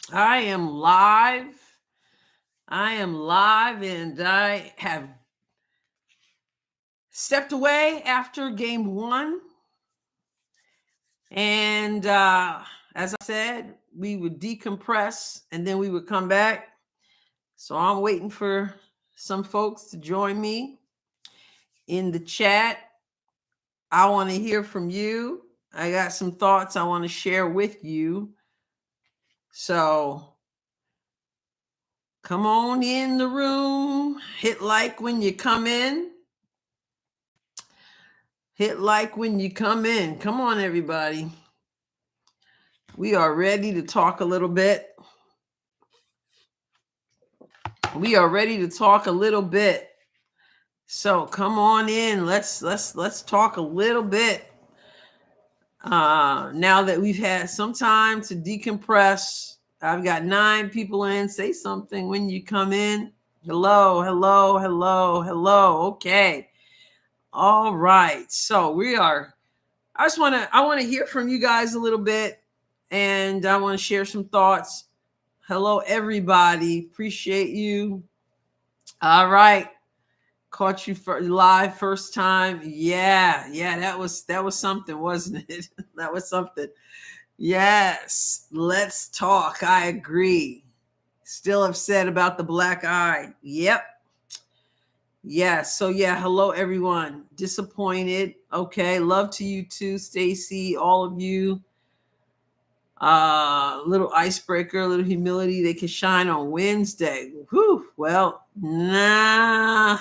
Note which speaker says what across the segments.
Speaker 1: I am live. I am live and I have stepped away after game one. And as I said, we would decompress and then we would come back. So I'm waiting for some folks to join me in the chat. I want to hear from you. I got some thoughts I want to share with you. So come on in the room. Hit like when you come in. Hit like when you come in. Come on, everybody. We are ready to talk a little bit. We are ready to talk a little bit. So come on in. Let's talk a little bit. Now that we've had some time to decompress, I've got 9 people in. Say something when you come in. Hello, hello, hello, hello. Okay. All right. So I want to hear from you guys a little bit, and I want to share some thoughts. Hello, everybody. Appreciate you. All right. Caught you live first time. Yeah. That was something, wasn't it? That was something. Yes. Let's talk. I agree. Still upset about the black eye. Yep. Yeah. So yeah. Hello, everyone. Disappointed. Okay. Love to you too, Stacy. All of you. Little icebreaker, a little humility. They can shine on Wednesday. Whew. Well, nah.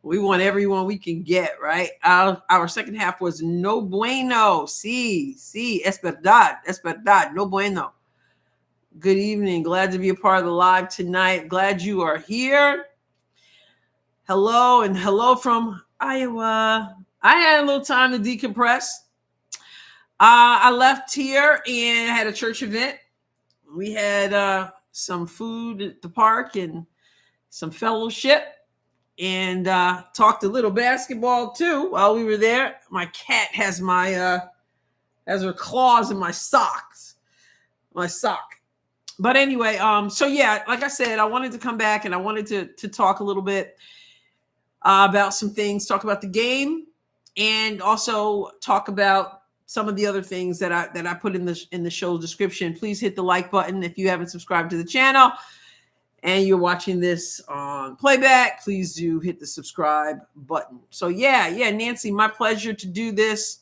Speaker 1: We want everyone we can get, right? Our second half was no bueno. Sí, es verdad, no bueno. Good evening. Glad to be a part of the live tonight. Glad you are here. Hello, and hello from Iowa. I had a little time to decompress. I left here and had a church event. We had some food at the park and some fellowship, and talked a little basketball too while we were there. My cat has has her claws in my sock. But anyway, so yeah, like I said, I wanted to come back and I wanted to talk a little bit about some things, talk about the game, and also talk about some of the other things that I put in the show description. Please hit the like button if you haven't subscribed to the channel and you're watching this on playback. Please do hit the subscribe button. So yeah, Nancy, my pleasure to do this.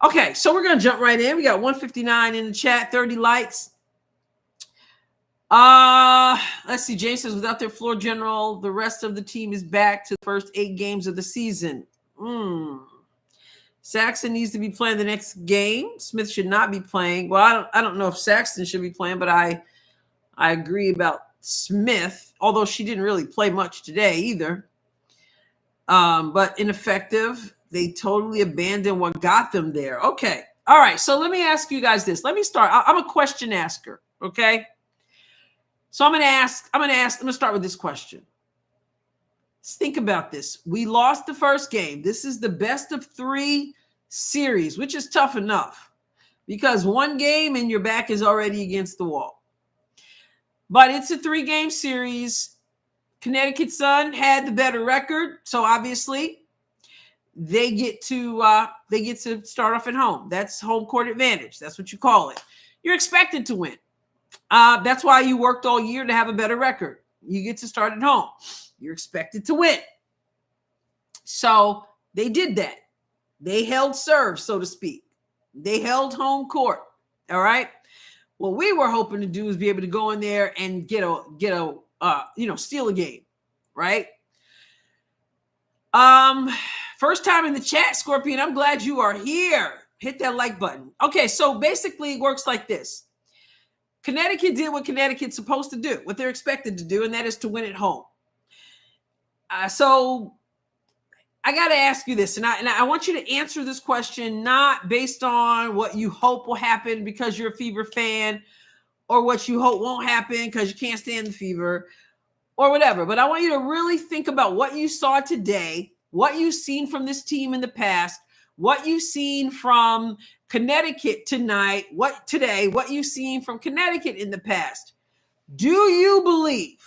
Speaker 1: Okay, so we're gonna jump right in. We got 159 in the chat, 30 likes. Let's see. James says, without their floor general, the rest of the team is back to the first 8 games of the season. Saxon needs to be playing the next game. Smith should not be playing. Well, I don't know if Saxon should be playing, but I agree about Smith, although she didn't really play much today either. But ineffective. They totally abandoned what got them there. Okay. All right. So let me ask you guys this. Let me start. I'm a question asker. Okay. So I'm going to start with this question. Let's think about this. We lost the first game. This is the best of 3 series, which is tough enough because 1 game and your back is already against the wall. But it's a 3-game series. Connecticut Sun had the better record, so obviously they get to start off at home. That's home court advantage. That's what you call it. You're expected to win. That's why you worked all year to have a better record. You get to start at home. You're expected to win. So they did that. They held serve, so to speak. They held home court. All right. What we were hoping to do is be able to go in there and get a steal a game, right? First time in the chat, Scorpion. I'm glad you are here. Hit that like button. Okay, so basically it works like this. Connecticut did what Connecticut's supposed to do, what they're expected to do, and that is to win at home. So I got to ask you this, and I want you to answer this question not based on what you hope will happen because you're a Fever fan, or what you hope won't happen because you can't stand the Fever, or whatever. But I want you to really think about what you saw today, what you've seen from this team in the past, what you've seen from Connecticut tonight, what you've seen from Connecticut in the past. Do you believe,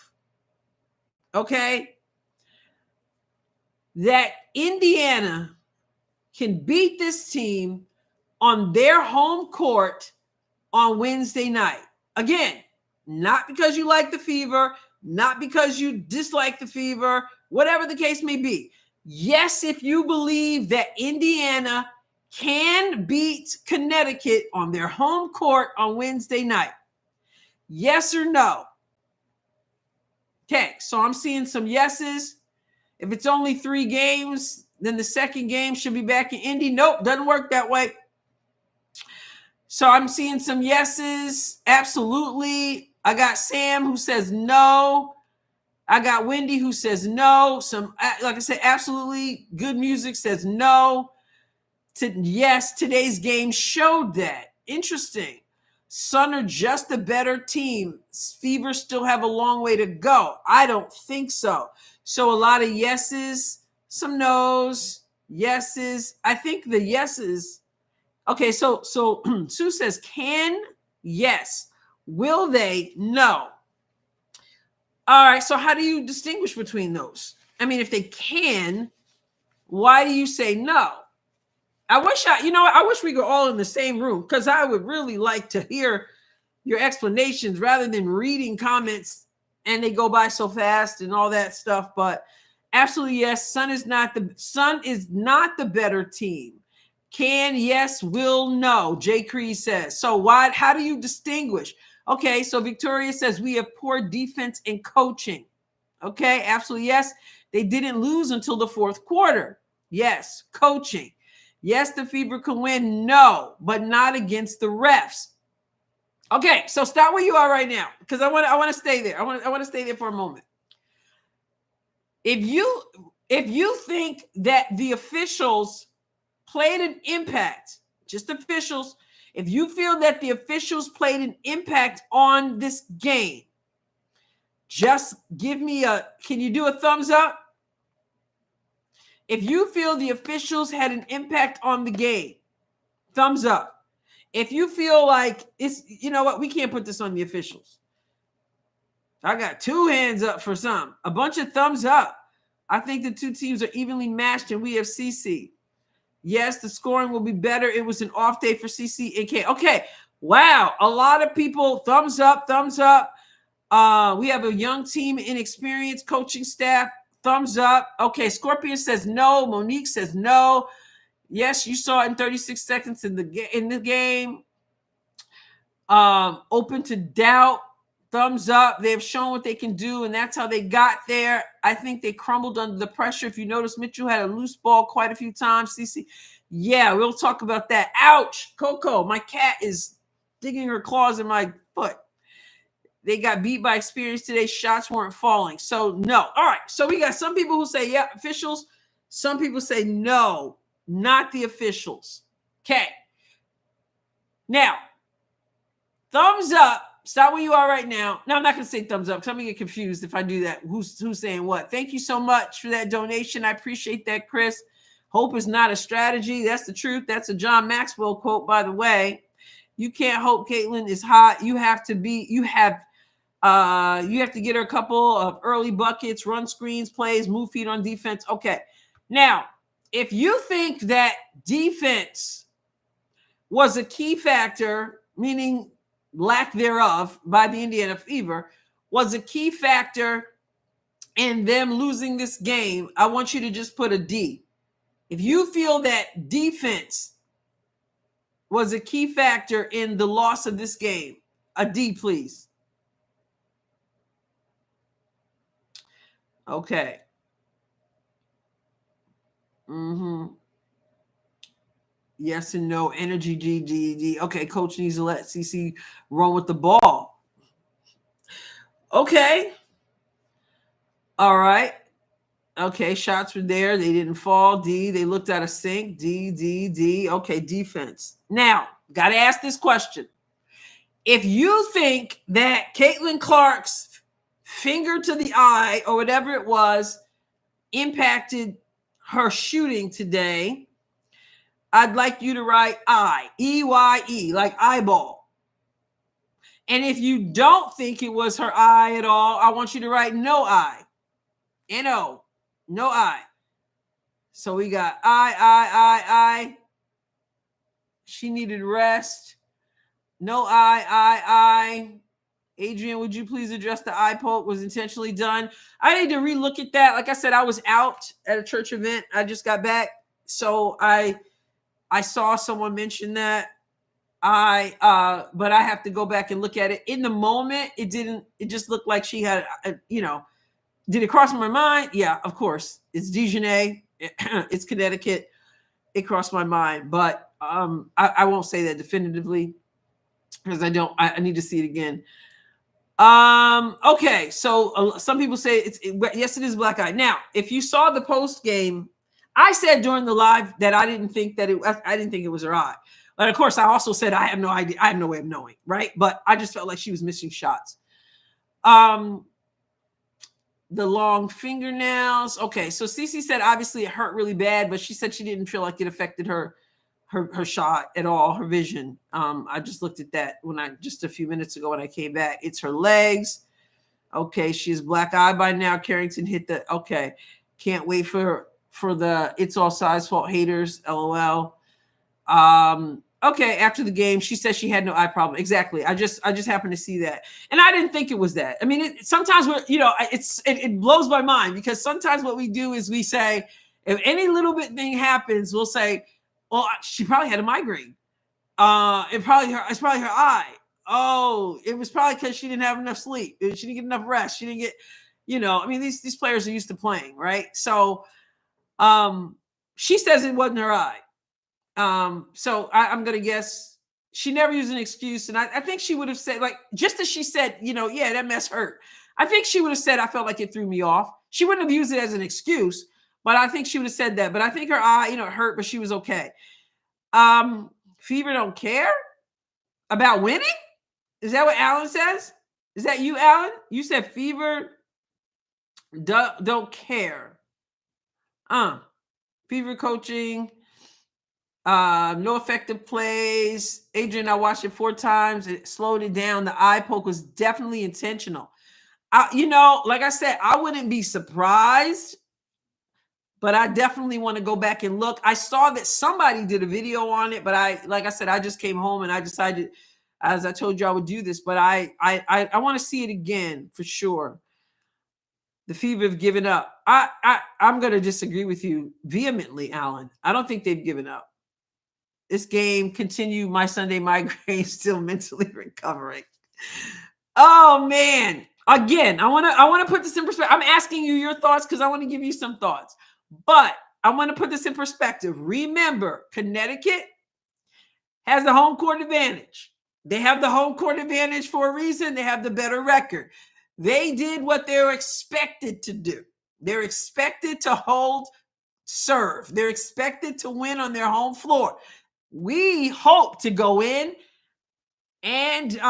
Speaker 1: okay, that Indiana can beat this team on their home court on Wednesday night? Again, not because you like the Fever, not because you dislike the Fever, whatever the case may be. Yes, if you believe that Indiana can beat Connecticut on their home court on Wednesday night. Yes or no? Okay, so I'm seeing some yeses. If it's only 3 games, then the second game should be back in Indy. Nope, doesn't work that way. So I'm seeing some yeses. Absolutely. I got Sam who says no. I got Wendy who says no. Some, like I said, absolutely good music says no. Yes, today's game showed that. Interesting. Sun are just a better team. Fever still have a long way to go. I don't think so. So a lot of yeses, some nos, yeses. I think the yeses. Okay, so Sue says, can? Yes. Will they? No. All right, so how do you distinguish between those? I mean, if they can, why do you say no? I wish we were all in the same room, because I would really like to hear your explanations rather than reading comments and they go by so fast and all that stuff. But absolutely, yes, Sun is not the better team. Can, yes, will, no, Jay Cree says. So how do you distinguish? Okay, so Victoria says we have poor defense and coaching. Okay, absolutely, yes. They didn't lose until the fourth quarter. Yes, coaching. Yes, the Fever can win. No, but not against the refs. Okay, so start where you are right now, because I want to stay there. I want to stay there for a moment. If you think that the officials played an impact, just officials, if you feel that the officials played an impact on this game, just give me can you do a thumbs up? If you feel the officials had an impact on the game, thumbs up. If you feel like it's, you know what, we can't put this on the officials. I got 2 hands up for some. A bunch of thumbs up. I think the 2 teams are evenly matched and we have CC. Yes, the scoring will be better. It was an off day for CC and K. Okay. Wow. A lot of people, thumbs up, thumbs up. We have a young team, inexperienced coaching staff. Thumbs up. Okay, Scorpion says no. Monique says no. Yes, you saw it in 36 seconds in the game. Open to doubt. Thumbs up. They've shown what they can do, and that's how they got there. I think they crumbled under the pressure. If you notice, Mitchell had a loose ball quite a few times. CC, yeah, we'll talk about that. Ouch, Coco, my cat is digging her claws in my foot. They got beat by experience today. Shots weren't falling. So, no. All right. So, we got some people who say, yeah, officials. Some people say, no, not the officials. Okay. Now, thumbs up. Stop where you are right now. No, I'm not going to say thumbs up because I'm going to get confused if I do that. Who's saying what? Thank you so much for that donation. I appreciate that, Chris. Hope is not a strategy. That's the truth. That's a John Maxwell quote, by the way. You can't hope Caitlin is hot. You have to get her a couple of early buckets, run screens, plays, move feet on defense. Okay. Now, if you think that defense was a key factor, meaning lack thereof by the Indiana Fever, was a key factor in them losing this game, I want you to just put a D. If you feel that defense was a key factor in the loss of this game, a D, please. Okay. Yes and no. Energy D. Okay, coach needs to let CC run with the ball. Okay. All right. Okay, shots were there. They didn't fall. D. They looked out of sync. D. Okay, defense. Now, got to ask this question. If you think that Caitlin Clark's finger to the eye or whatever it was impacted her shooting today, I'd like you to write I, E-Y-E, like eyeball. And if you don't think it was her eye at all, I want you to write no eye. N-O, no eye. So we got I. She needed rest. No I. Adrienne, would you please address the eye poke was intentionally done? I need to relook at that. Like I said, I was out at a church event. I just got back. So I saw someone mention that. But I have to go back and look at it. In the moment, it just looked like she had, did it cross my mind? Yeah, of course. It's Dijonais. It's Connecticut. It crossed my mind, but I won't say that definitively because I need to see it again. Okay, so some people say yes, it is black eye. Now, if you saw the post game, I said during the live that I didn't think it was her eye. But of course, I also said I have no idea. I have no way of knowing, right? But I just felt like she was missing shots. The long fingernails. Okay, so Cece said obviously it hurt really bad, but she said she didn't feel like it affected her shot at all, her vision. I just looked at that just a few minutes ago when I came back. It's her legs. Okay, she has black eye by now. Carrington hit the okay. Can't wait for the It's All Size Fault haters. LOL. Okay, after the game, she said she had no eye problem. Exactly. I just happened to see that, and I didn't think it was that. I mean, sometimes it blows my mind because sometimes what we do is we say if any little bit thing happens, we'll say, "Well, she probably had a migraine. It's probably her eye. Oh, it was probably because she didn't have enough sleep. She didn't get enough rest. She didn't get, I mean, these players are used to playing, right? So, she says it wasn't her eye. So I'm going to guess she never used an excuse. And I think she would have said, like, just as she said, yeah, that mess hurt. I think she would have said, I felt like it threw me off. She wouldn't have used it as an excuse, but I think she would have said that. But I think her eye, it hurt, but she was okay. Fever don't care about winning? Is that what Alan says? Is that you, Alan? You said Fever don't care. Fever coaching. No effective plays. Adrienne, I watched it 4 times. It slowed it down. The eye poke was definitely intentional. Like I said, I wouldn't be surprised, but I definitely want to go back and look. I saw that somebody did a video on it, but like I said, I just came home and I decided, as I told you, I would do this, but I want to see it again for sure. The Fever have given up. I'm going to disagree with you vehemently, Alan. I don't think they've given up. This game continue. My Sunday migraine still mentally recovering. Oh man! Again, I want to put this in perspective. I'm asking you your thoughts because I want to give you some thoughts, but I want to put this in perspective. Remember, Connecticut has the home court advantage. They have the home court advantage for a reason. They have the better record. They did what they were expected to do. They're expected to hold serve. They're expected to win on their home floor. We hope to go in and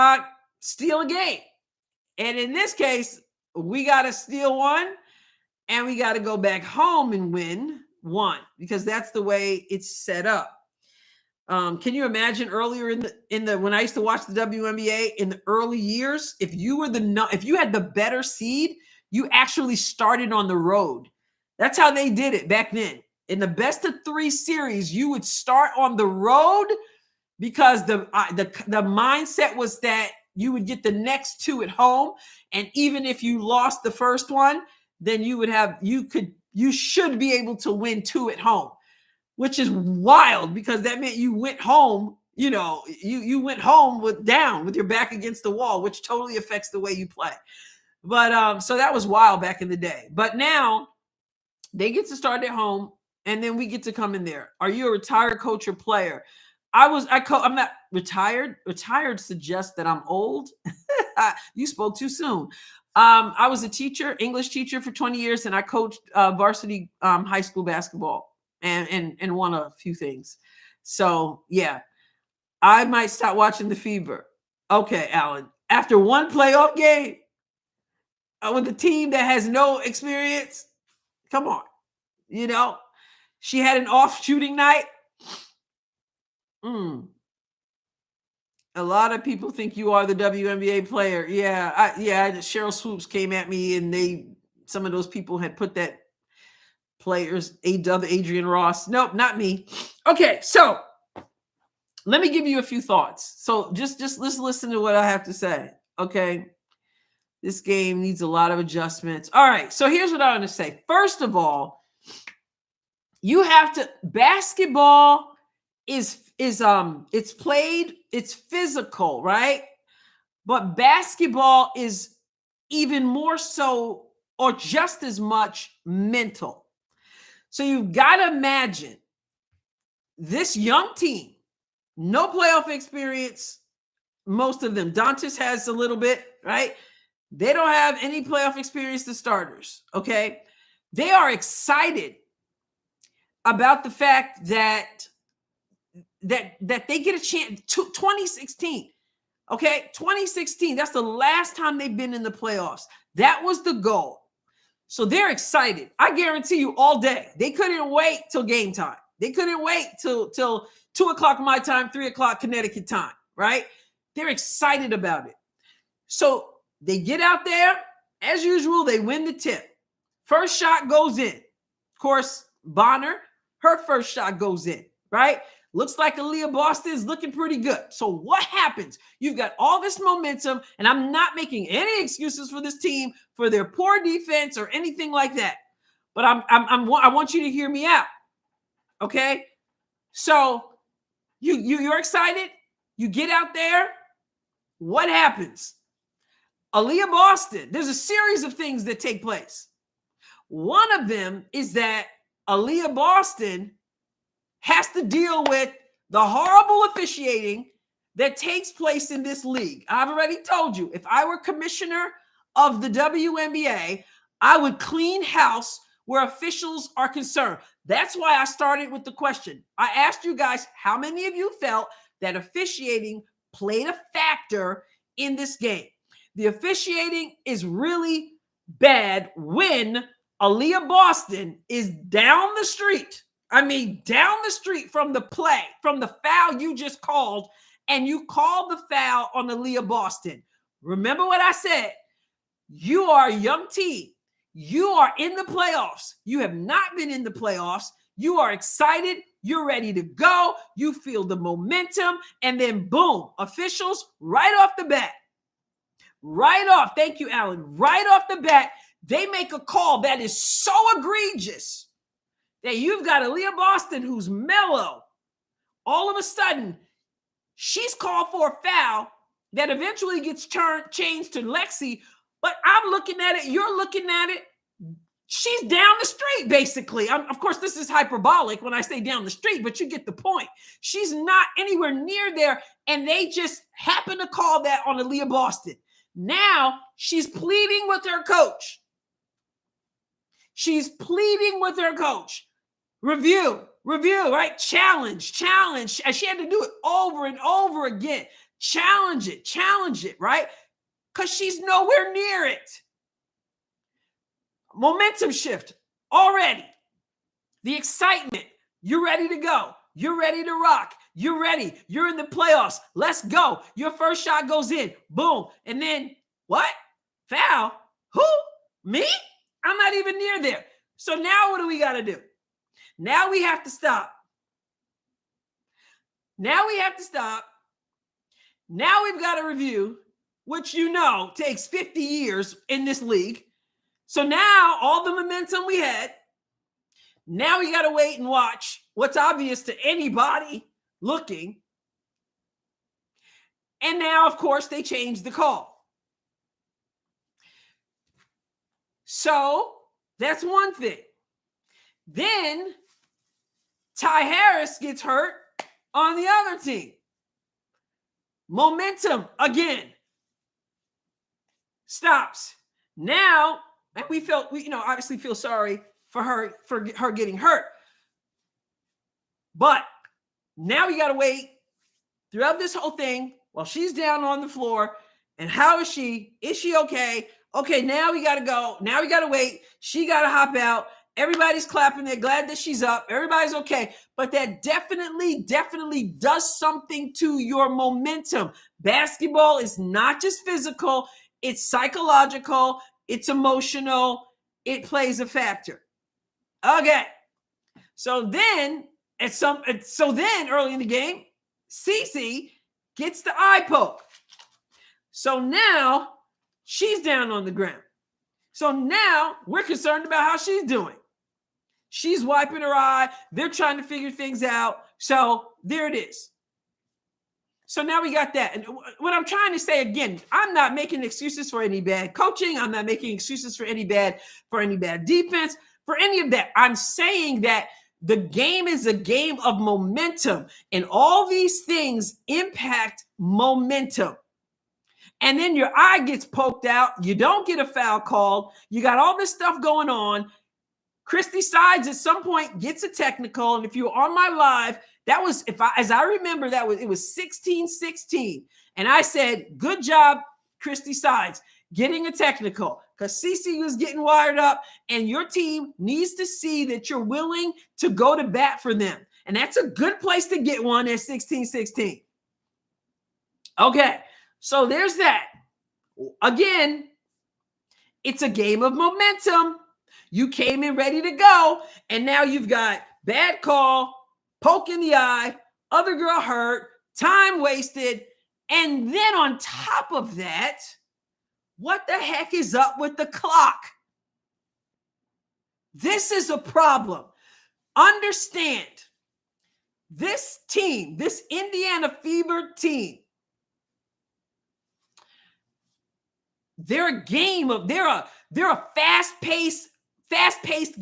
Speaker 1: steal a game. And in this case, we got to steal one and we got to go back home and win one because that's the way it's set up. Can you imagine earlier in the when I used to watch the WNBA in the early years, if you had the better seed, you actually started on the road. That's how they did it back then. In the best of 3 series, you would start on the road because the mindset was that you would get the next 2 at home, and even if you lost the first one, then you should be able to win 2 at home, which is wild because that meant you went home. You went home with your back against the wall, which totally affects the way you play. But so that was wild back in the day. But now they get to start at home. And then we get to come in there. Are you a retired coach or player? I'm not retired. Retired suggests that I'm old. You spoke too soon. I was a teacher, English teacher for 20 years, and I coached varsity high school basketball and won a few things. So yeah, I might stop watching the Fever. Okay, Alan. After one playoff game with a team that has no experience, come on, She had an off shooting night. Mm. A lot of people think you are the WNBA player. Yeah, Cheryl Swoops came at me, and some of those people had put that players, Adrienne Ross. Nope, not me. Okay, so let me give you a few thoughts. So just let's listen to what I have to say. Okay, this game needs a lot of adjustments. All right, so here's what I want to say. First of all, you have to basketball it's played, it's physical, right? But basketball is even more so or just as much mental. So you've got to imagine this young team, no playoff experience, most of them. Dantas has a little bit, right? They don't have any playoff experience, the starters, okay? They are excited about the fact that they get a chance. 2016, okay? 2016, that's the last time they've been in the playoffs. That was the goal. So they're excited. I guarantee you all day. They couldn't wait till game time. They couldn't wait till 2 o'clock my time, 3 o'clock Connecticut time, right? They're excited about it. So they get out there. As usual, they win the tip. First shot goes in. Of course, Bonner, her first shot goes in, right? Looks like Aaliyah Boston is looking pretty good. So what happens? You've got all this momentum, and I'm not making any excuses for this team for their poor defense or anything like that. But I want you to hear me out, okay? So you're excited. You get out there. What happens? Aaliyah Boston. There's a series of things that take place. One of them is that Aaliyah Boston has to deal with the horrible officiating that takes place in this league. I've already told you, if I were commissioner of the WNBA, I would clean house where officials are concerned. That's why I started with the question. I asked you guys, how many of you felt that officiating played a factor in this game? The officiating is really bad when Aaliyah Boston is down the street. I mean, down the street from the play, from the foul you just called, and you called the foul on Aaliyah Boston. Remember what I said. You are a young team. You are in the playoffs. You have not been in the playoffs. You are excited. You're ready to go. You feel the momentum. And then boom, officials right off the bat. Right off. Thank you, Alan. Right off the bat, they make a call that is so egregious that you've got Aaliyah Boston who's mellow. All of a sudden, she's called for a foul that eventually gets changed to Lexi. But I'm looking at it. You're looking at it. She's down the street, basically. Of course, this is hyperbolic when I say down the street, but you get the point. She's not anywhere near there, and they just happen to call that on Aaliyah Boston. Now, she's pleading with her coach. She's pleading with her coach. Review, right? Challenge. And she had to do it over and over again. Challenge it, right? Because she's nowhere near it. Momentum shift already. The excitement. You're ready to go. You're ready to rock. You're ready. You're in the playoffs. Let's go. Your first shot goes in. Boom. And then what? Foul? Who? Me? I'm not even near there. So now what do we got to do? Now we have to stop. Now we've got to review, which takes 50 years in this league. So now all the momentum we had, now we got to wait and watch what's obvious to anybody looking. And now, of course, they changed the call. So that's one thing. Then Ty Harris gets hurt on the other team. Momentum again stops. Now, and we obviously feel sorry for her getting hurt. But now we got to wait throughout this whole thing while she's down on the floor. And how is she? Is she okay? Okay, now we got to go. Now we got to wait. She got to hop out. Everybody's clapping. They're glad that she's up. Everybody's okay. But that definitely does something to your momentum. Basketball is not just physical. It's psychological. It's emotional. It plays a factor. Okay. So then early in the game, Cece gets the eye poke. So now she's down on the ground. So now we're concerned about how she's doing. She's wiping her eye. They're trying to figure things out. So there it is. So now we got that. And what I'm trying to say again, I'm not making excuses for any bad coaching. I'm not making excuses for any bad defense, for any of that. I'm saying that the game is a game of momentum, and all these things impact momentum. And then your eye gets poked out. You don't get a foul called. You got all this stuff going on. Christy Sides at some point gets a technical. And if you were on my live, that was, as I remember, it was 16-16. And I said, good job, Christy Sides, getting a technical, because Cece was getting wired up, and your team needs to see that you're willing to go to bat for them. And that's a good place to get one at 16-16. Okay. So there's that. Again, it's a game of momentum. You came in ready to go, and now you've got bad call, poke in the eye, other girl hurt, time wasted, and then on top of that, what the heck is up with the clock? This is a problem. Understand, this team, this Indiana Fever team, they're a fast-paced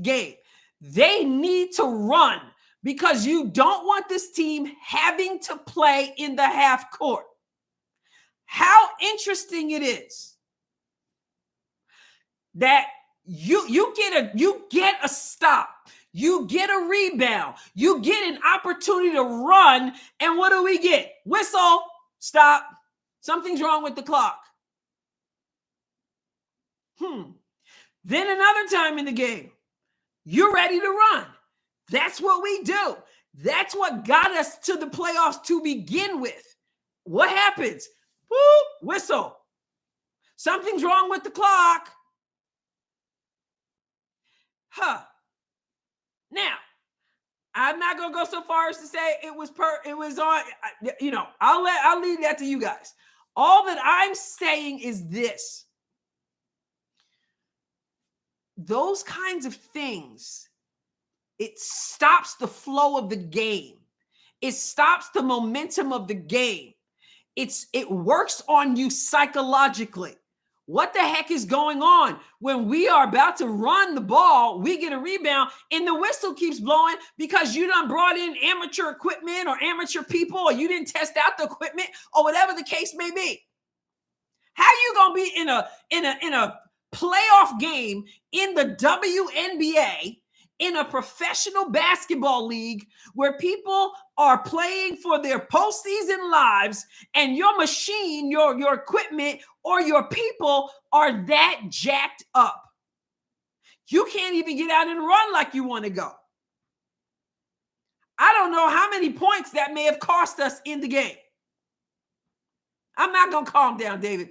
Speaker 1: game. They need to run, because you don't want this team having to play in the half court. How interesting it is that you get a stop, you get a rebound, you get an opportunity to run, and what do we get? Whistle, stop. Something's wrong with the clock. Then another time in the game, you're ready to run. That's what we do. That's what got us to the playoffs to begin with. What happens? Whoop, whistle. Something's wrong with the clock. Now, I'm not gonna go so far as to say it was on. I'll leave that to you guys. All that I'm saying is this. Those kinds of things, it stops the flow of the game. It stops the momentum of the game. It works on you psychologically. What the heck is going on? When we are about to run the ball, we get a rebound, and the whistle keeps blowing because you done brought in amateur equipment or amateur people, or you didn't test out the equipment, or whatever the case may be. How you gonna be in a playoff game in the WNBA, in a professional basketball league where people are playing for their postseason lives, and your machine, your equipment, or your people are that jacked up? You can't even get out and run like you want to go. I don't know how many points that may have cost us in the game. I'm not going to calm down, David.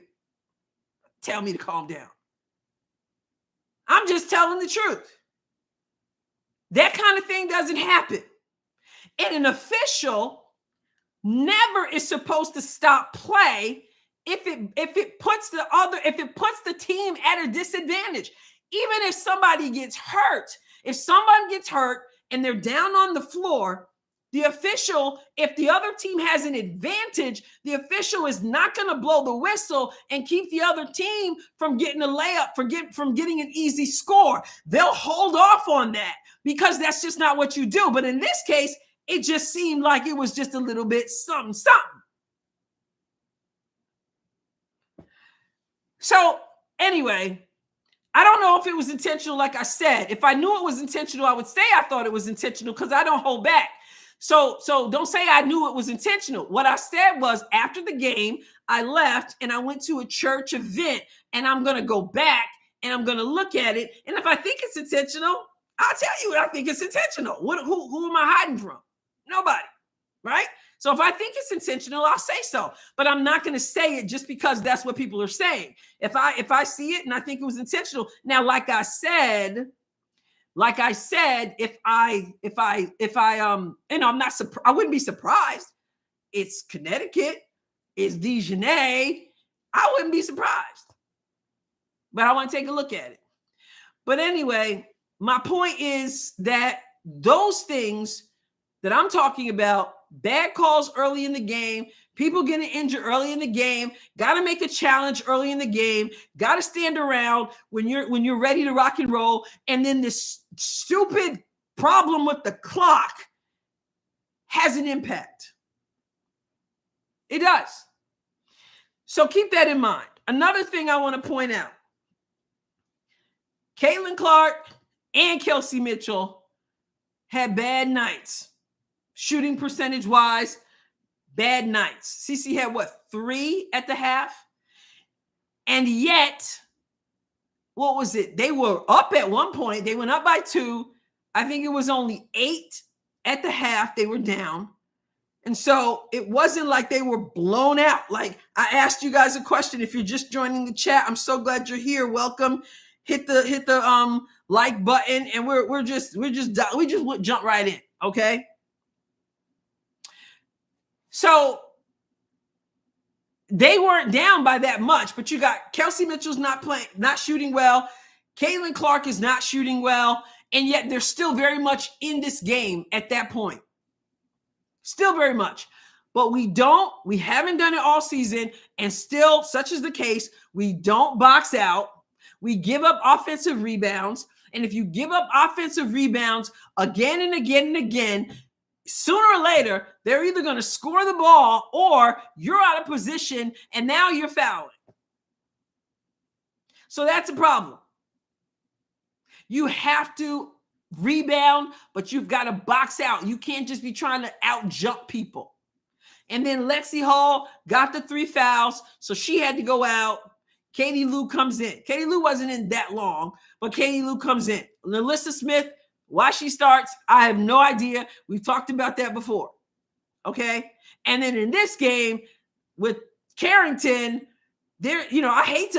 Speaker 1: Tell me to calm down. I'm just telling the truth. That kind of thing doesn't happen. And an official never is supposed to stop play if it puts the team at a disadvantage. Even if somebody gets hurt, if someone gets hurt and they're down on the floor, the official, if the other team has an advantage, the official is not going to blow the whistle and keep the other team from getting a layup, from getting an easy score. They'll hold off on that because that's just not what you do. But in this case, it just seemed like it was just a little bit something. So anyway, I don't know if it was intentional. Like I said, if I knew it was intentional, I would say I thought it was intentional because I don't hold back. So don't say I knew it was intentional. What I said was, after the game, I left and I went to a church event, and I'm going to go back and I'm going to look at it. And if I think it's intentional, I'll tell you what I think it's intentional. Who am I hiding from? Nobody, right? So if I think it's intentional, I'll say so. But I'm not going to say it just because that's what people are saying. If I see it and I think it was intentional, now, like I said, if I I'm not I wouldn't be surprised. It's Connecticut, it's Dijonay. I wouldn't be surprised. But I want to take a look at it. But anyway, my point is that those things that I'm talking about, bad calls early in the game, people getting injured early in the game, got to make a challenge early in the game, got to stand around when you're ready to rock and roll, and then this stupid problem with the clock has an impact. It does. So keep that in mind. Another thing I want to point out, Caitlin Clark and Kelsey Mitchell had bad nights. Shooting percentage-wise, bad nights. CeCe had, 3 at the half? And yet, what was it? They were up at one point. They went up by 2. I think it was only 8 at the half. They were down. And so it wasn't like they were blown out. Like, I asked you guys a question. If you're just joining the chat, I'm so glad you're here. Welcome. Hit the like button, and we just jump right in. Okay. So they weren't down by that much, but you got Kelsey Mitchell's not shooting well. Caitlin Clark is not shooting well, and yet they're still very much in this game at that point. Still very much. But we haven't done it all season, and still, such is the case, we don't box out. We give up offensive rebounds, and if you give up offensive rebounds again and again and again, sooner or later, they're either going to score the ball or you're out of position and now you're fouling. So that's a problem. You have to rebound, but you've got to box out. You can't just be trying to out-jump people. And then Lexi Hall got the 3 fouls, so she had to go out. Katie Lou comes in. Katie Lou wasn't in that long, but Katie Lou comes in. Alyssa Smith, why she starts, I have no idea. We've talked about that before. Okay. And then in this game with Carrington, I hate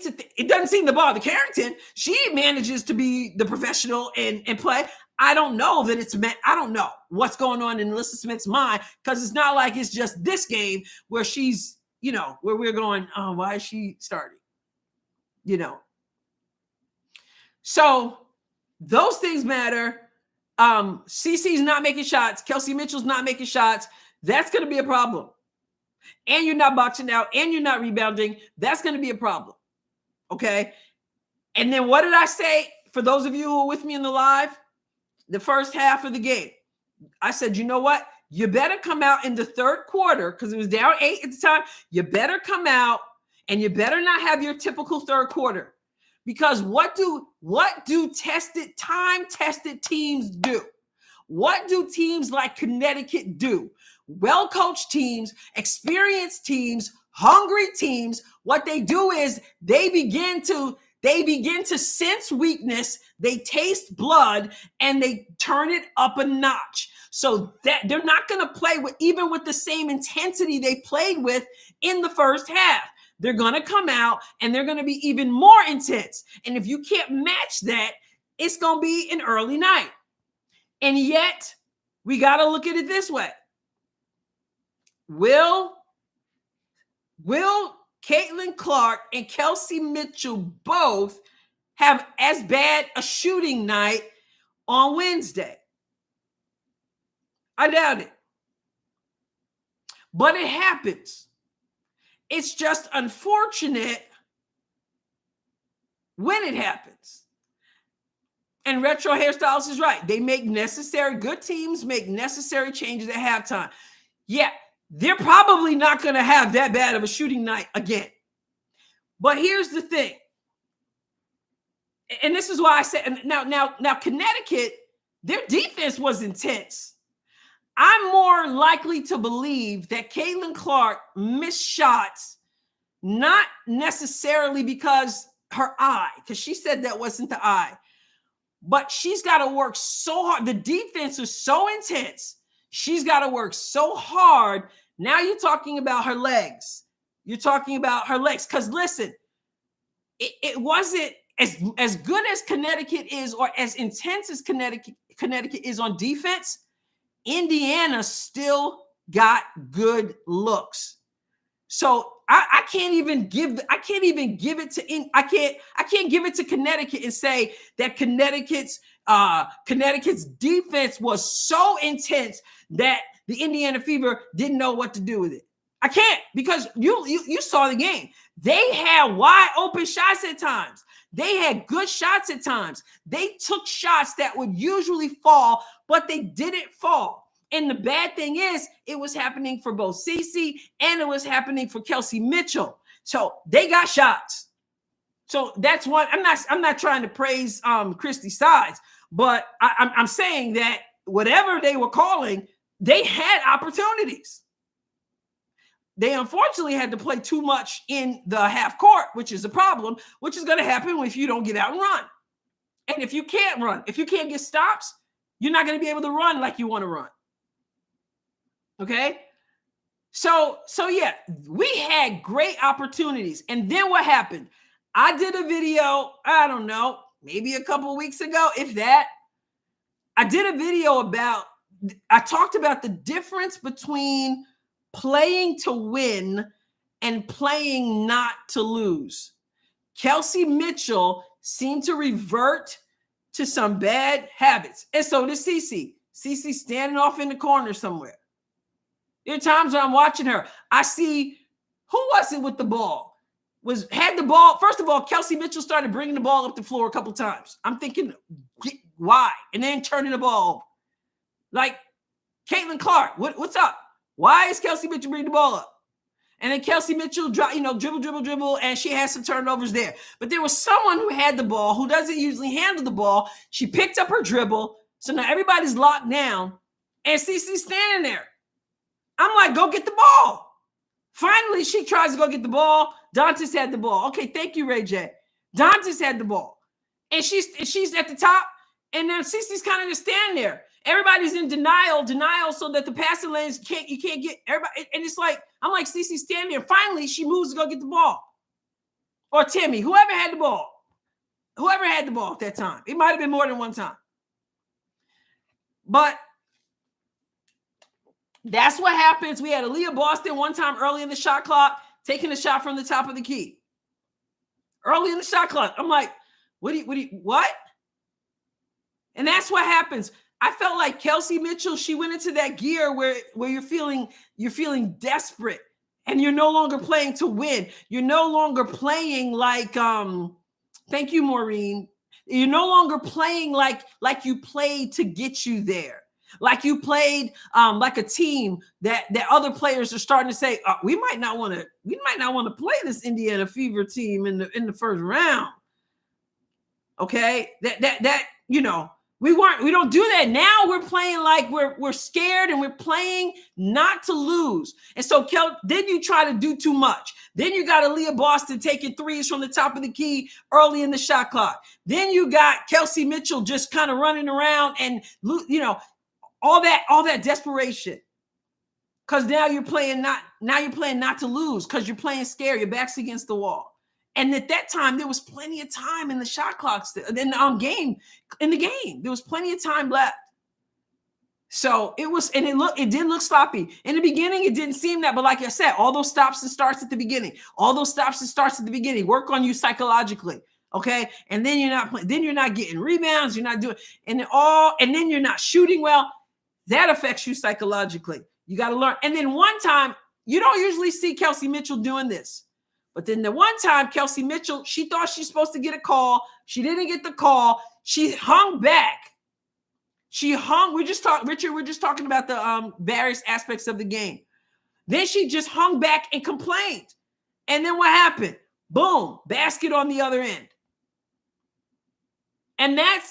Speaker 1: to it doesn't seem to bother Carrington. She manages to be the professional and play. I don't know that I don't know what's going on in Alyssa Smith's mind, because it's not like it's just this game where she's, where we're going, oh, why is she starting? So those things matter. CeCe's not making shots. Kelsey Mitchell's not making shots. That's going to be a problem. And you're not boxing out, and you're not rebounding. That's going to be a problem. Okay. And then what did I say? For those of you who are with me in the live, the first half of the game, I said, you know what? You better come out in the third quarter, because it was down 8 at the time. You better come out, and you better not have your typical third quarter. Because what do time-tested teams do? What do teams like Connecticut do? Well-coached teams, experienced teams, hungry teams, what they do is they begin to sense weakness, they taste blood, and they turn it up a notch. So that they're not going to play even with the same intensity they played with in the first half. They're going to come out and they're going to be even more intense. And if you can't match that, it's going to be an early night. And yet, we got to look at it this way. Will Caitlin Clark and Kelsey Mitchell both have as bad a shooting night on Wednesday? I doubt it. But it happens. It's just unfortunate when it happens. And Retro Hairstyles is right. Good teams make necessary changes at halftime. Yeah, they're probably not going to have that bad of a shooting night again. But here's the thing. And this is why I said, now Connecticut, their defense was intense. I'm more likely to believe that Caitlin Clark missed shots, not necessarily because her eye, because she said that wasn't the eye, but she's got to work so hard. The defense is so intense. She's got to work so hard. Now you're talking about her legs. You're talking about her legs. Because listen, it wasn't as good as Connecticut is, or as intense as Connecticut is on defense. Indiana still got good looks. So I can't give it to Connecticut and say that Connecticut's defense was so intense that the Indiana Fever didn't know what to do with it. I can't, because you saw the game. They had wide open shots at times. They had good shots at times. They took shots that would usually fall, but they didn't fall. And the bad thing is, it was happening for both Cece and it was happening for Kelsey Mitchell. So they got shots. So that's one. I'm not trying to praise Christy Sides, but I'm saying that whatever they were calling, they had opportunities. They unfortunately had to play too much in the half court, which is a problem, which is going to happen if you don't get out and run. And if you can't run, if you can't get stops, you're not going to be able to run like you want to run. Okay. So yeah, we had great opportunities. And then what happened? I did a video, I don't know, maybe a couple of weeks ago, if that. I did a video I talked about the difference between playing to win and playing not to lose. Kelsey Mitchell seemed to revert to some bad habits. And so did Cece. Cece standing off in the corner somewhere. There are times when I'm watching her, I see, who was it with the ball? Had the ball. First of all, Kelsey Mitchell started bringing the ball up the floor a couple times. I'm thinking, why? And then turning the ball. Like, Caitlin Clark, what's up? Why is Kelsey Mitchell bringing the ball up? And then Kelsey Mitchell, dribble, and she had some turnovers there. But there was someone who had the ball who doesn't usually handle the ball. She picked up her dribble. So now everybody's locked down, and Cece's standing there. I'm like, go get the ball. Finally, she tries to go get the ball. Dantas had the ball. Okay, thank you, Ray J. Dantas had the ball. And she's at the top, and then Cece's kind of just standing there. Everybody's in denial so that the passing lanes you can't get everybody. And it's like, I'm like, Cece standing there. Finally, she moves to go get the ball. Or Timmy, whoever had the ball at that time. It might have been more than one time. But that's what happens. We had Aaliyah Boston one time early in the shot clock, taking a shot from the top of the key. Early in the shot clock. I'm like, what? And that's what happens. I felt like Kelsey Mitchell, she went into that gear where you're feeling desperate, and you're no longer playing to win. You're no longer playing like, thank you, Maureen. You're no longer playing like you played to get you there. Like you played like a team that other players are starting to say, we might not want to play this Indiana Fever team in the first round. Okay, that we don't do that. Now we're playing like we're scared, and we're playing not to lose. And so then you try to do too much. Then you got Aaliyah Boston taking threes from the top of the key early in the shot clock. Then you got Kelsey Mitchell just kind of running around and all that desperation. Because now you're playing not to lose, because you're playing scared. Your back's against the wall. And at that time, there was plenty of time in the shot clocks in the game. There was plenty of time left. So it did look sloppy. In the beginning, it didn't seem that, but like I said, all those stops and starts at the beginning. Work on you psychologically. Okay. And then you're not getting rebounds, you're not doing, and then you're not shooting well. That affects you psychologically. You got to learn. And then one time, you don't usually see Kelsey Mitchell doing this. But then the one time, Kelsey Mitchell, she thought she's supposed to get a call. She didn't get the call. She hung back. We're just talking about the various aspects of the game. Then she just hung back and complained. And then what happened? Boom, basket on the other end. And that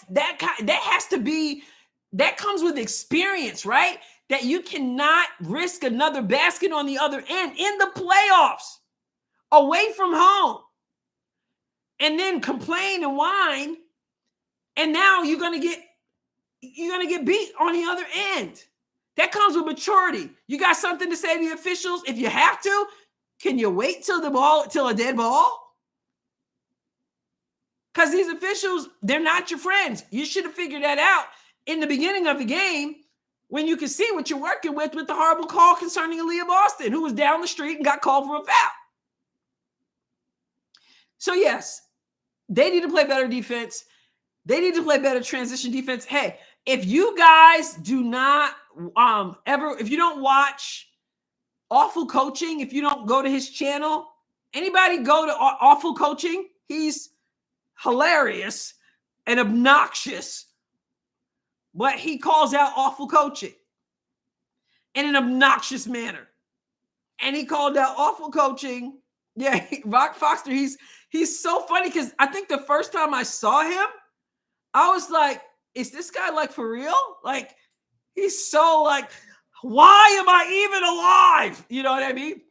Speaker 1: comes with experience, right? That you cannot risk another basket on the other end in the playoffs, away from home, and then complain and whine And now you're gonna get beat on the other end. That comes with maturity. You got something to say to the officials? If you have to, can you wait till a dead ball? Because these officials, they're not your friends. You should have figured that out in the beginning of the game when you can see what you're working with the horrible call concerning Aaliyah Boston, who was down the street and got called for a foul. So yes, they need to play better defense. They need to play better transition defense. Hey, if you guys do not if you don't watch Awful Coaching, if you don't go to his channel, anybody go to Awful Coaching? He's hilarious and obnoxious, but he calls out awful coaching in an obnoxious manner. And he called out awful coaching. Yeah, Rock Foster, he's so funny because I think the first time I saw him, I was like, is this guy like for real? Like, he's so like, why am I even alive? You know what I mean?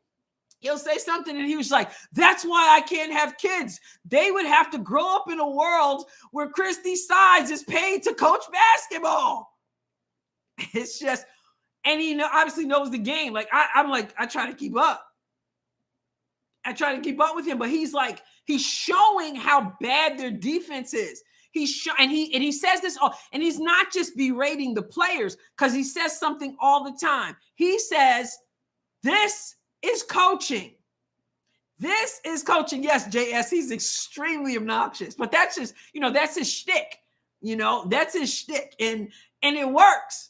Speaker 1: He'll say something and he was like, that's why I can't have kids. They would have to grow up in a world where Christy Sides is paid to coach basketball. It's just, and he obviously knows the game. Like, I try to keep up. I try to keep up with him, but he's showing how bad their defense is. And he says this all, and he's not just berating the players because he says something all the time. He says, this is coaching. This is coaching. Yes, JS, he's extremely obnoxious, but that's just, that's his shtick. That's his shtick. And it works.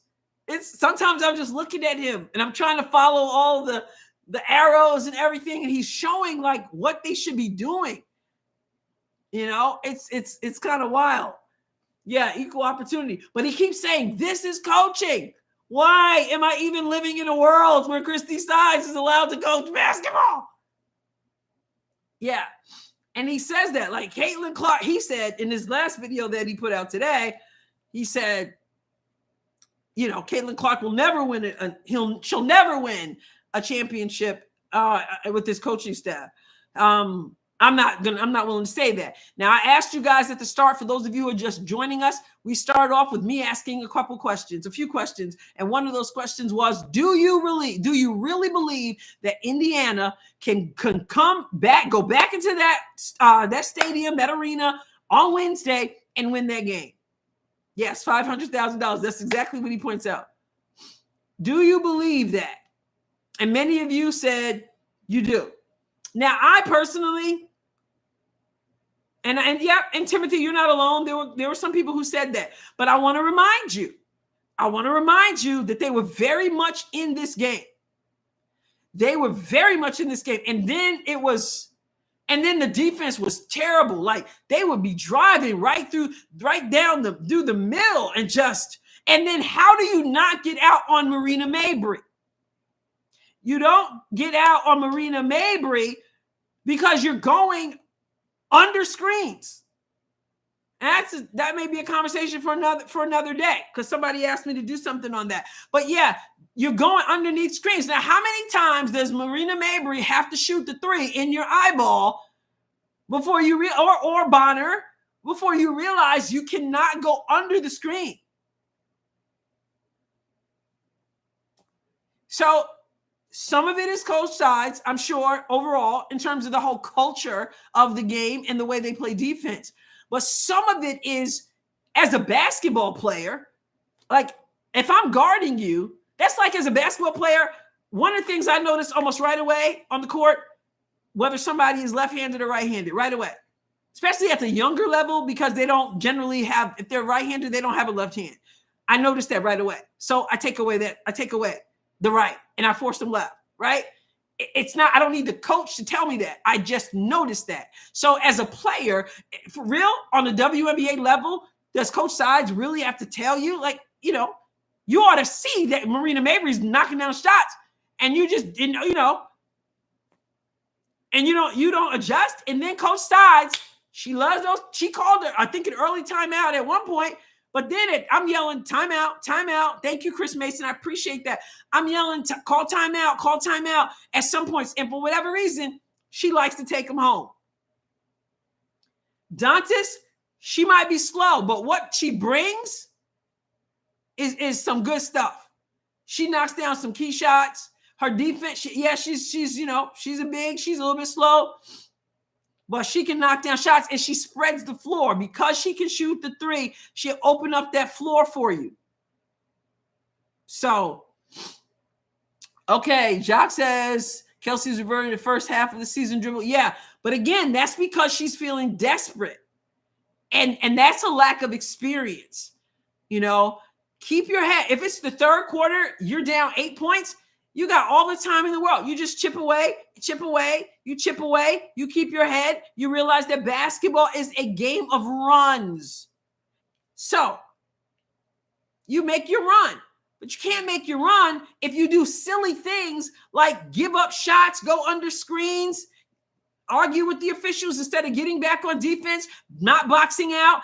Speaker 1: Sometimes I'm just looking at him and I'm trying to follow all the arrows and everything. And he's showing like what they should be doing. It's kind of wild. Yeah, equal opportunity. But he keeps saying, this is coaching. Why am I even living in a world where Christy Sides is allowed to coach basketball? Yeah. And he says that, like Caitlin Clark, he said in his last video that he put out today, he said, Caitlin Clark will never win she'll never win a championship with this coaching staff. I'm not willing to say that. Now, I asked you guys at the start, for those of you who are just joining us, we started off with me asking a few questions. And one of those questions was, do you really believe that Indiana can come back, go back into that stadium, that arena on Wednesday and win that game? Yes, $500,000. That's exactly what he points out. Do you believe that? And many of you said you do. Now, I personally, and Timothy, you're not alone. There were some people who said that, but I want to remind you that they were very much in this game. They were very much in this game, and then the defense was terrible. Like, they would be driving right through the middle, and then how do you not get out on Marina Mabry? You don't get out on Marina Mabry because you're going under screens. And that may be a conversation for another day, because somebody asked me to do something on that. But yeah, you're going underneath screens. Now, how many times does Marina Mabry have to shoot the three in your eyeball before you or Bonner before you realize you cannot go under the screen? So some of it is coach sides, I'm sure, overall, in terms of the whole culture of the game and the way they play defense. But some of it is, as a basketball player, like if I'm guarding you, that's like, as a basketball player, one of the things I notice almost right away on the court, whether somebody is left-handed or right-handed, right away, especially at the younger level, because they don't generally have, if they're right-handed, they don't have a left hand. I noticed that right away. So I take away the right, and I force them left, right? It's not, I don't need the coach to tell me that. I just noticed that. So as a player, for real, on the WNBA level, does Coach Sides really have to tell you? Like, you ought to see that Marina Mabry's knocking down shots, and you just didn't, and you don't adjust. And then Coach Sides, she loves those. She called her, I think, an early timeout at one point. But then I'm yelling, timeout, timeout. Thank you, Chris Mason. I appreciate that. I'm yelling, call timeout at some points. And for whatever reason, she likes to take them home. Dantas, She might be slow, but what she brings is some good stuff. She knocks down some key shots. Her defense, she's a little bit slow, but she can knock down shots and she spreads the floor. Because she can shoot the three, she'll open up that floor for you. So, okay, Jock says Kelsey's reverting to the first half of the season dribble. Yeah, but again, that's because she's feeling desperate. And that's a lack of experience. Keep your head. If it's the third quarter, you're down 8 points. You got all the time in the world. You just chip away, you chip away, you keep your head. You realize that basketball is a game of runs. So you make your run, but you can't make your run if you do silly things like give up shots, go under screens, argue with the officials instead of getting back on defense, not boxing out.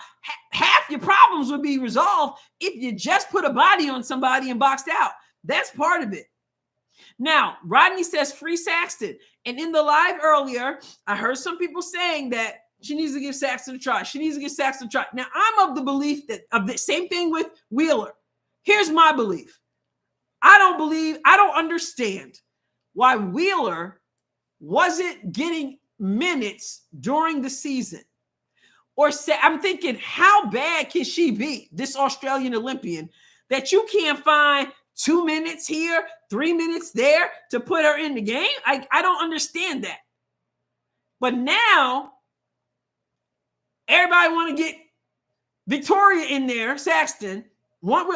Speaker 1: Half your problems would be resolved if you just put a body on somebody and boxed out. That's part of it. Now, Rodney says free Saxton. And in the live earlier, I heard some people saying that she needs to give Saxton a try. Now, I'm of the belief that of the same thing with Wheeler. Here's my belief. I don't understand why Wheeler wasn't getting minutes during the season. I'm thinking, how bad can she be, this Australian Olympian, that you can't find 2 minutes here, 3 minutes there to put her in the game? I don't understand that. But now, everybody want to get Victoria in there, Saxton. Now,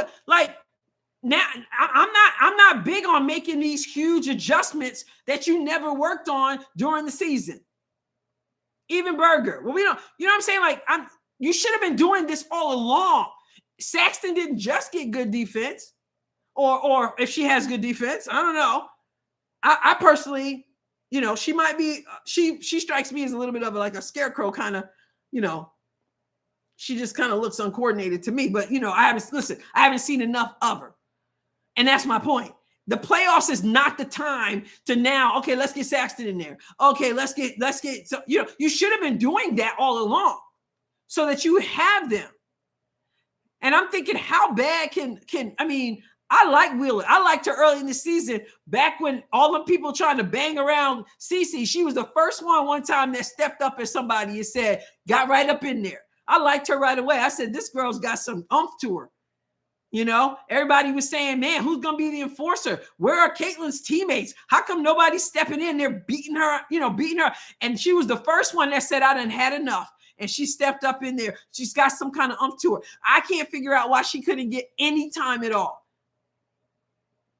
Speaker 1: I'm not big on making these huge adjustments that you never worked on during the season. Even Berger. Well, we don't, you know what I'm saying? Like, you should have been doing this all along. Saxton didn't just get good defense, or if she has good defense, I don't know. I personally, she might be, she strikes me as a little bit of like a scarecrow kind of, she just kind of looks uncoordinated to me. But I haven't seen enough of her. And that's my point. The playoffs is not the time to now, okay, let's get Saxton in there. Okay, let's get, so, you should have been doing that all along so that you have them. And I'm thinking, how bad I like Wheeler. I liked her early in the season, back when all the people trying to bang around Cece. She was the first one time that stepped up as somebody and said, got right up in there. I liked her right away. I said, this girl's got some oomph to her. Everybody was saying, man, who's going to be the enforcer? Where are Caitlin's teammates? How come nobody's stepping in there beating her? And she was the first one that said, I done had enough. And she stepped up in there. She's got some kind of oomph to her. I can't figure out why she couldn't get any time at all.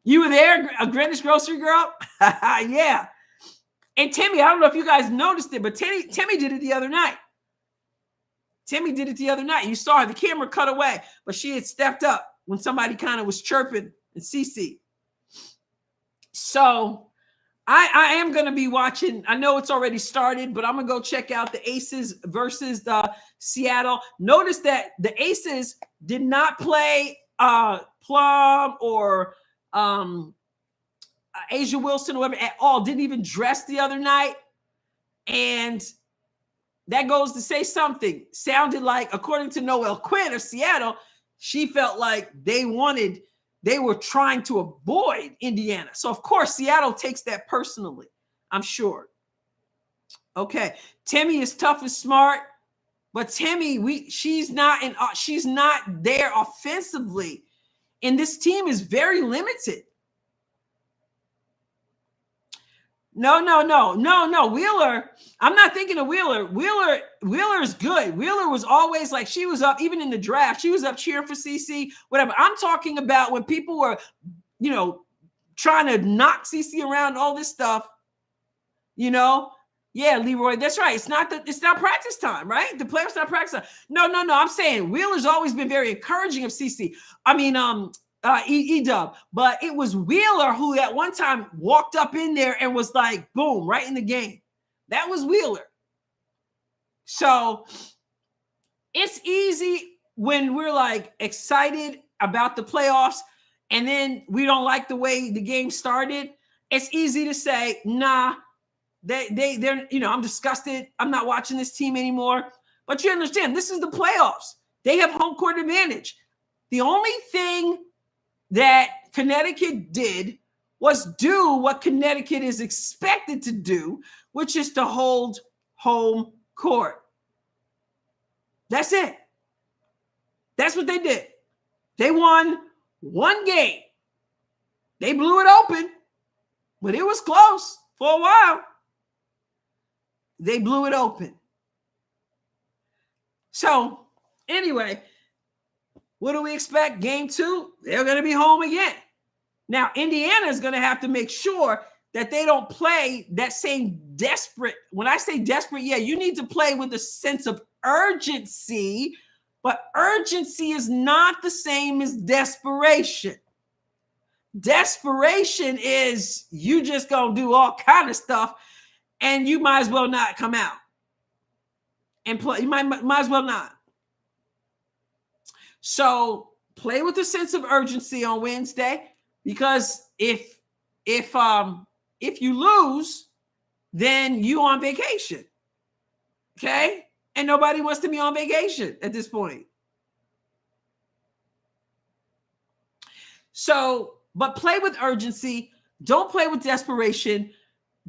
Speaker 1: You were there, a Greenwich grocery girl? Yeah. And Timmy, I don't know if you guys noticed it, but Timmy did it the other night. You saw her. The camera cut away, but she had stepped up when somebody kind of was chirping and CC. So I am going to be watching. I know it's already started, but I'm going to go check out the Aces versus the Seattle. Notice that the Aces did not play Plum or Asia Wilson or whatever at all. Didn't even dress the other night. And that goes to say something. Sounded like, according to Noelle Quinn of Seattle, she felt like they were trying to avoid Indiana. So, of course, Seattle takes that personally, I'm sure. Okay. Timmy is tough and smart, but Timmy, she's not there offensively. And this team is very limited. No. Wheeler, I'm not thinking of Wheeler. Wheeler is good. Wheeler was always like, she was up, even in the draft, she was up cheering for CC, whatever. I'm talking about when people were, trying to knock CC around, all this stuff, Yeah, Leroy, that's right. It's not practice time, right? The players not practice time. No. I'm saying Wheeler's always been very encouraging of CC. E-Dub, but it was Wheeler who at one time walked up in there and was like, boom, right in the game. That was Wheeler. So it's easy when we're like excited about the playoffs and then we don't like the way the game started. It's easy to say, nah, they're I'm disgusted. I'm not watching this team anymore. But you understand, this is the playoffs. They have home court advantage. The only thing that Connecticut did was do what Connecticut is expected to do, which is to hold home court. That's it. That's what they did. They won one game. They blew it open, but it was close for a while. They blew it open. So, anyway, what do we expect? Game 2, they're going to be home again. Now, Indiana is going to have to make sure that they don't play that same desperate. When I say desperate, yeah, you need to play with a sense of urgency, but urgency is not the same as desperation. Desperation is you just going to do all kind of stuff and you might as well not come out and play. You might as well not. So play with a sense of urgency on Wednesday, because if you lose, then you on vacation. Okay? And nobody wants to be on vacation at this point. So, but play with urgency. Don't play with desperation.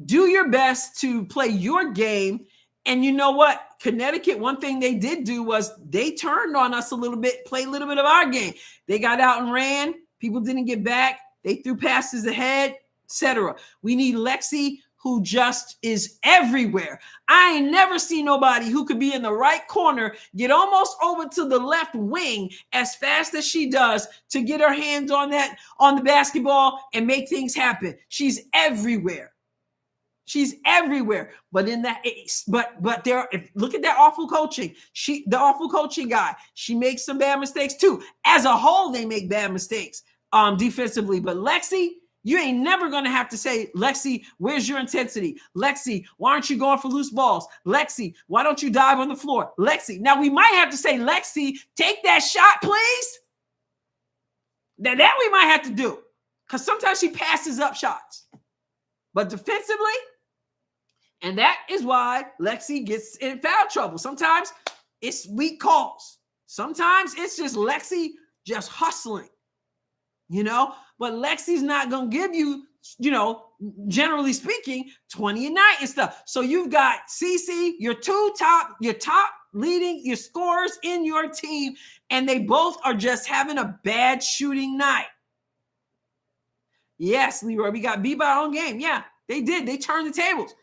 Speaker 1: Do your best to play your game. And you know what? Connecticut, one thing they did do was they turned on us a little bit, played a little bit of our game. They got out and ran. People didn't get back. They threw passes ahead, etc. We need Lexi, who just is everywhere. I ain't never seen nobody who could be in the right corner, get almost over to the left wing as fast as she does to get her hands on the basketball and make things happen. She's everywhere. She's everywhere. But in that, but there, look at that awful coaching. The awful coaching guy. She makes some bad mistakes too. As a whole, they make bad mistakes defensively. But Lexi, you ain't never going to have to say, Lexi, where's your intensity? Lexi, why aren't you going for loose balls? Lexi, why don't you dive on the floor? Lexi. Now, we might have to say, Lexi, take that shot, please. Now, that we might have to do, because sometimes she passes up shots. But defensively, and that is why Lexi gets in foul trouble. Sometimes it's weak calls. Sometimes it's just Lexi just hustling, But Lexi's not going to give you, generally speaking, 20 a night and stuff. So you've got Cece, your top leading your scorers in your team, and they both are just having a bad shooting night. Yes, Leroy, we got beat by our own game. Yeah, they did. They turned the tables,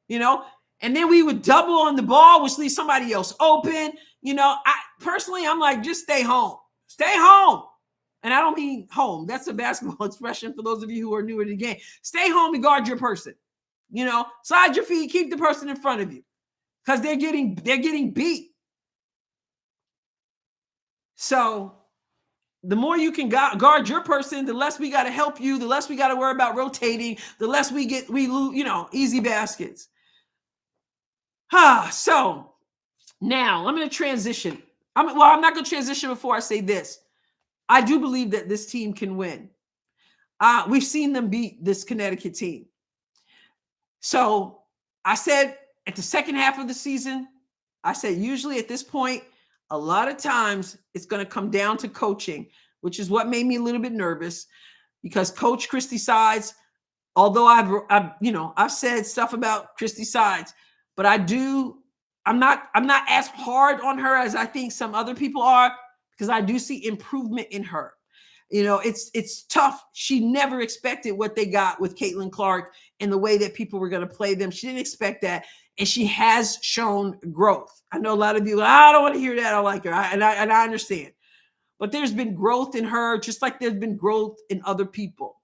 Speaker 1: and then we would double on the ball, which leaves somebody else open. I'm like, just stay home. Stay home. And I don't mean home. That's a basketball expression for those of you who are newer to the game. Stay home and guard your person. Slide your feet, keep the person in front of you, because they're getting beat. So the more you can guard your person, the less we got to help you, the less we got to worry about rotating, the less we lose, easy baskets. So now I'm going to transition. I'm not going to transition before I say this. I do believe that this team can win. We've seen them beat this Connecticut team. So I said at the second half of the season, I said usually at this point, a lot of times it's going to come down to coaching, which is what made me a little bit nervous, because Coach Christy Sides, although I've said stuff about Christy Sides, but I'm not as hard on her as I think some other people are, because I do see improvement in her. It's tough. She never expected what they got with Caitlin Clark and the way that people were going to play them. She didn't expect that. And she has shown growth. I know a lot of you, I don't want to hear that. I like her. And I understand. But there's been growth in her, just like there's been growth in other people.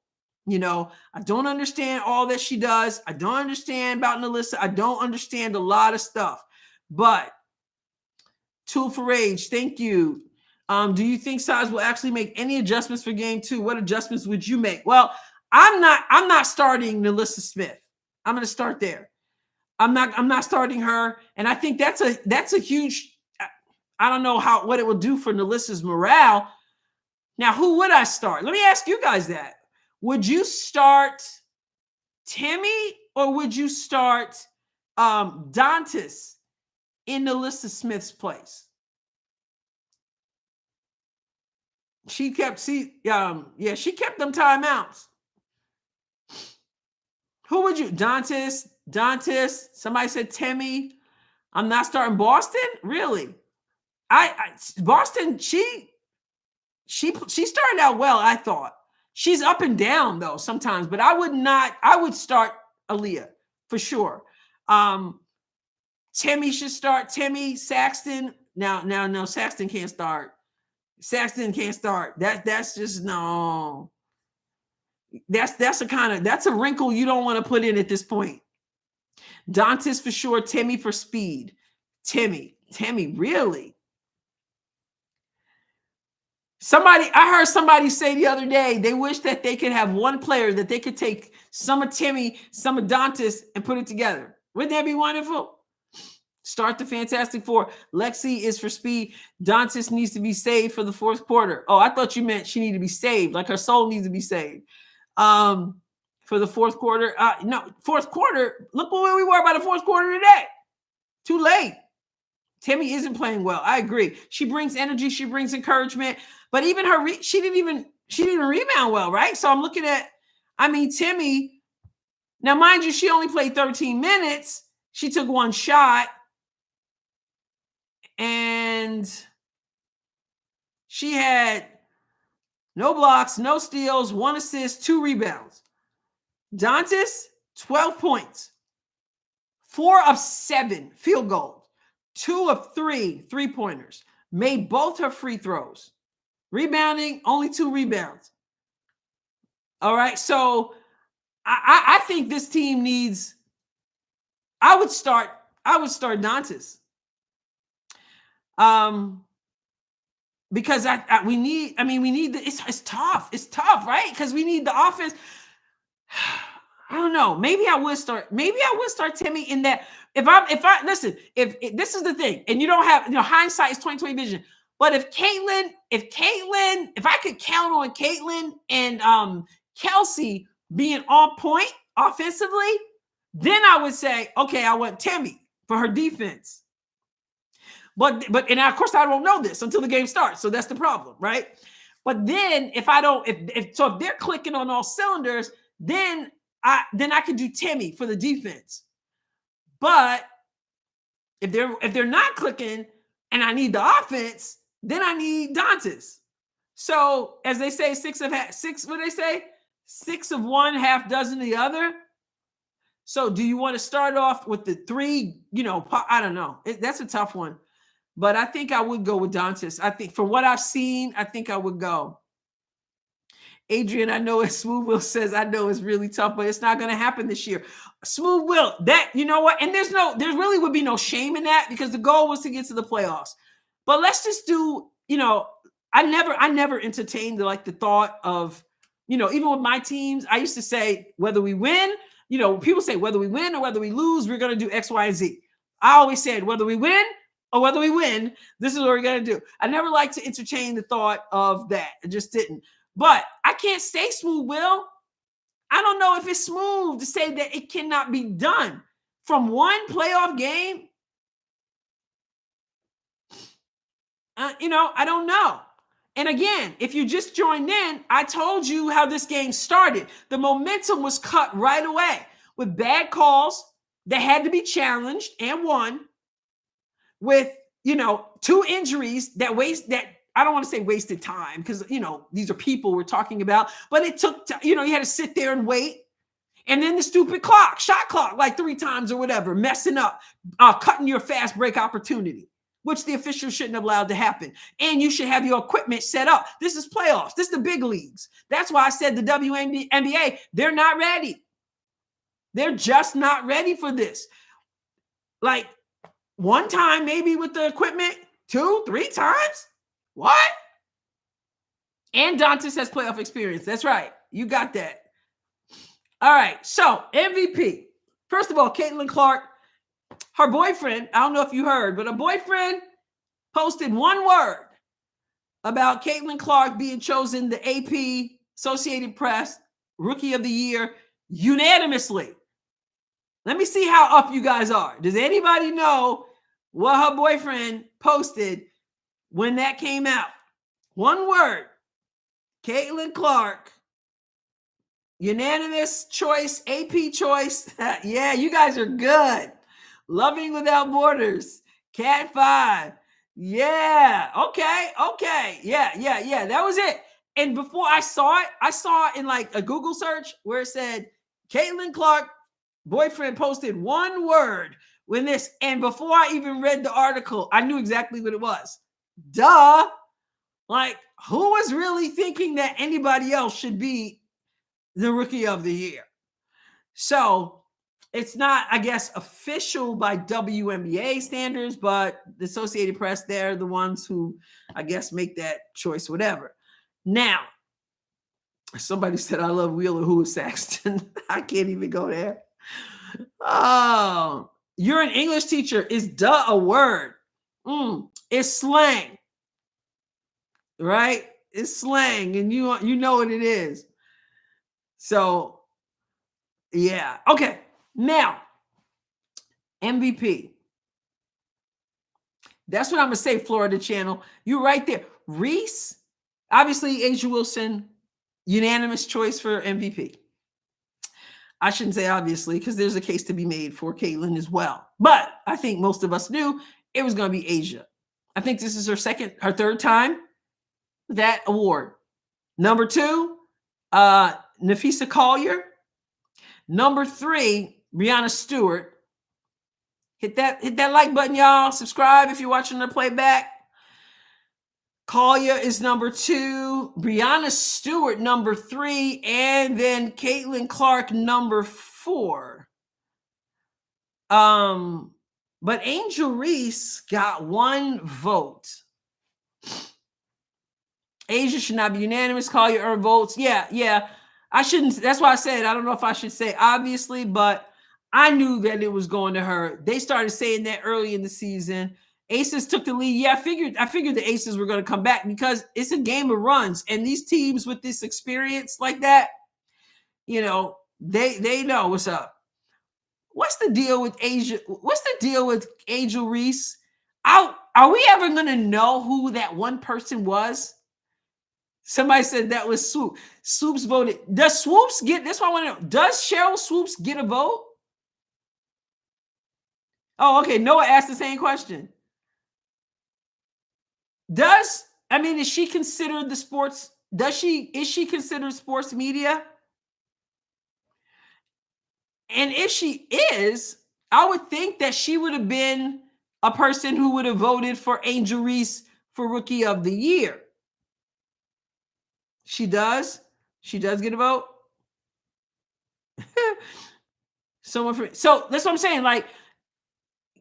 Speaker 1: I don't understand all that she does. I don't understand about Nalissa. I don't understand a lot of stuff. But Tool for Rage, thank you. Do you think Size will actually make any adjustments for game 2? What adjustments would you make? Well, I'm not starting Nalissa Smith. I'm going to start there. I'm not starting her. And I think that's a huge, I don't know what it will do for Nalissa's morale. Now, who would I start? Let me ask you guys that. Would you start Timmy or would you start Dantas in the list of Smith's place. She kept she kept them timeouts. Who would you? Dantis. Somebody said Timmy. I'm not starting Boston. Really? Boston. She started out well. I thought she's up and down though sometimes, but I would start Aaliyah for sure. Timmy should start. Timmy Saxton. No, Saxton can't start. That's just no. That's a wrinkle you don't want to put in at this point. Dantis for sure. Timmy for speed. Timmy, really? I heard somebody say the other day they wish that they could have one player that they could take some of Timmy, some of Dantis, and put it together. Wouldn't that be wonderful? Start the Fantastic Four. Lexi is for speed. Dantis needs to be saved for the fourth quarter. Oh, I thought you meant she needed to be saved, like her soul needs to be saved. For the fourth quarter. No, fourth quarter. Look where we were by the fourth quarter today. Too late. Timmy isn't playing well. I agree. She brings energy. She brings encouragement. But even she didn't even rebound well, right? So I'm looking at, Timmy. Now, mind you, she only played 13 minutes. She took one shot. And she had no blocks, no steals, 1 assist, 2 rebounds. Dantis, 12 points, 4 of 7 field goals, 2 of 3 3-pointers, made both her free throws. Rebounding, only 2 rebounds. All right, so I think this team needs. I would start Dantis. Because we need it's tough. It's tough, right? Because we need the offense. I don't know. Maybe I would start Timmy in that. If this is the thing, and you don't have, hindsight is 20/20 vision. But if I could count on Caitlin and Kelsey being on point offensively, then I would say, okay, I want Timmy for her defense. But of course I don't know this until the game starts, so that's the problem, right? But then if they're clicking on all cylinders, then I could do Timmy for the defense. But if they're not clicking and I need the offense, then I need Dantis. So as they say, 6 of one, half dozen the other. So do you want to start off with the 3? I don't know. That's a tough one. But I think I would go with Dantis. I think from what I've seen, I think I would go. Adrienne, I know as Smooth Will says, I know it's really tough, but it's not going to happen this year. Smooth Will, that, you know what? And there really would be no shame in that because the goal was to get to the playoffs. But let's just do, I never entertained the thought of, even with my teams, I used to say whether we win, people say whether we win or whether we lose, we're going to do X, Y, and Z. I always said whether we win or whether we win, this is what we're going to do. I never liked to entertain the thought of that. I just didn't. But I can't say Smooth Will. I don't know if it's smooth to say that it cannot be done from one playoff game. I don't know. And again, if you just joined in, I told you how this game started. The momentum was cut right away with bad calls that had to be challenged and won. With 2 injuries that I don't want to say wasted time because these are people we're talking about, but it took you had to sit there and wait, and then the stupid shot clock like 3 times or whatever, messing up, cutting your fast break opportunity, which the officials shouldn't have allowed to happen. And you should have your equipment set up. This is playoffs. This is the big leagues. That's why I said the WNBA, they're not ready. They're just not ready for this. Like. 1 time maybe with the equipment, 2, 3 times? What? And Dantis has playoff experience. That's right. You got that. All right. So MVP. First of all, Caitlin Clark, her boyfriend, I don't know if you heard, but her boyfriend posted 1 word about Caitlin Clark being chosen the AP Associated Press Rookie of the Year unanimously. Let me see how up you guys are. Does anybody know what her boyfriend posted when that came out. One word, Caitlin Clark, unanimous choice, AP choice. Yeah, you guys are good. Loving Without Borders, Cat 5. Yeah, okay. Yeah. That was it. And before I saw it in like a Google search where it said Caitlin Clark boyfriend posted one word when this, and before I even read the article, I knew exactly what it was. Duh. Like, who was really thinking that anybody else should be the Rookie of the Year? So it's not, I guess, official by WNBA standards, but the Associated Press, they're the ones who, I guess, make that choice, whatever. Now, somebody said, I love Wheeler, who is Saxton. I can't even go there. Oh, you're an English teacher. Is duh a word? It's slang, right? It's slang, and you know what it is. So, yeah. Okay. Now, MVP. That's what I'm going to say, Florida Channel. You're right there. Reese, obviously, Asia Wilson, unanimous choice for MVP. I shouldn't say obviously, because there's a case to be made for Caitlin as well. But I think most of us knew it was going to be Asia. I think this is her third time that award. Number 2, Nafisa Collier. Number 3, Breanna Stewart. Hit that like button, y'all. Subscribe if you're watching the playback. Collier is number 2, Breanna Stewart number 3, and then Caitlin Clark number 4. But Angel Reese got 1 vote. Asia should not be unanimous. Collier earned votes. Yeah. I shouldn't. That's why I said I don't know if I should say obviously, but I knew that it was going to her. They started saying that early in the season. Aces took the lead. Yeah, I figured the Aces were going to come back because it's a game of runs, and these teams with this experience like that, they know what's up. What's the deal with Asia? What's the deal with Angel Reese? Are we ever going to know who that one person was? Somebody said that was Swoop. Swoops voted. Does Swoops get? That's what I want to know. Does Cheryl Swoops get a vote? Oh, okay. Noah asked the same question. Is she considered the sports? Is she considered sports media? And if she is, I would think that she would have been a person who would have voted for Angel Reese for Rookie of the Year. She does. She does get a vote. So that's what I'm saying. Like,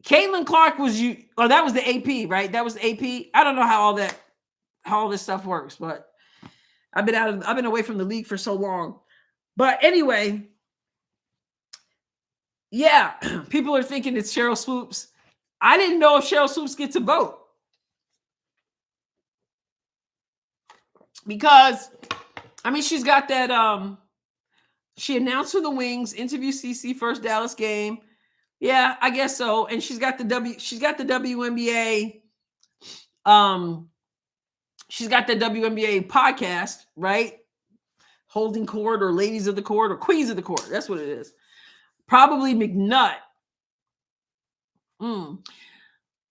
Speaker 1: Caitlin Clark that was the AP, right? That was the AP. I don't know how all this stuff works, but I've been away from the league for so long. But anyway, yeah, people are thinking it's Cheryl Swoops. I didn't know if Cheryl Swoops gets a vote because, she's got that. She announced for the Wings, interview CC first Dallas game. Yeah, I guess so. And she's got the WNBA. She's got the WNBA podcast, right? Holding Court or Ladies of the Court or Queens of the Court. That's what it is. Probably McNutt.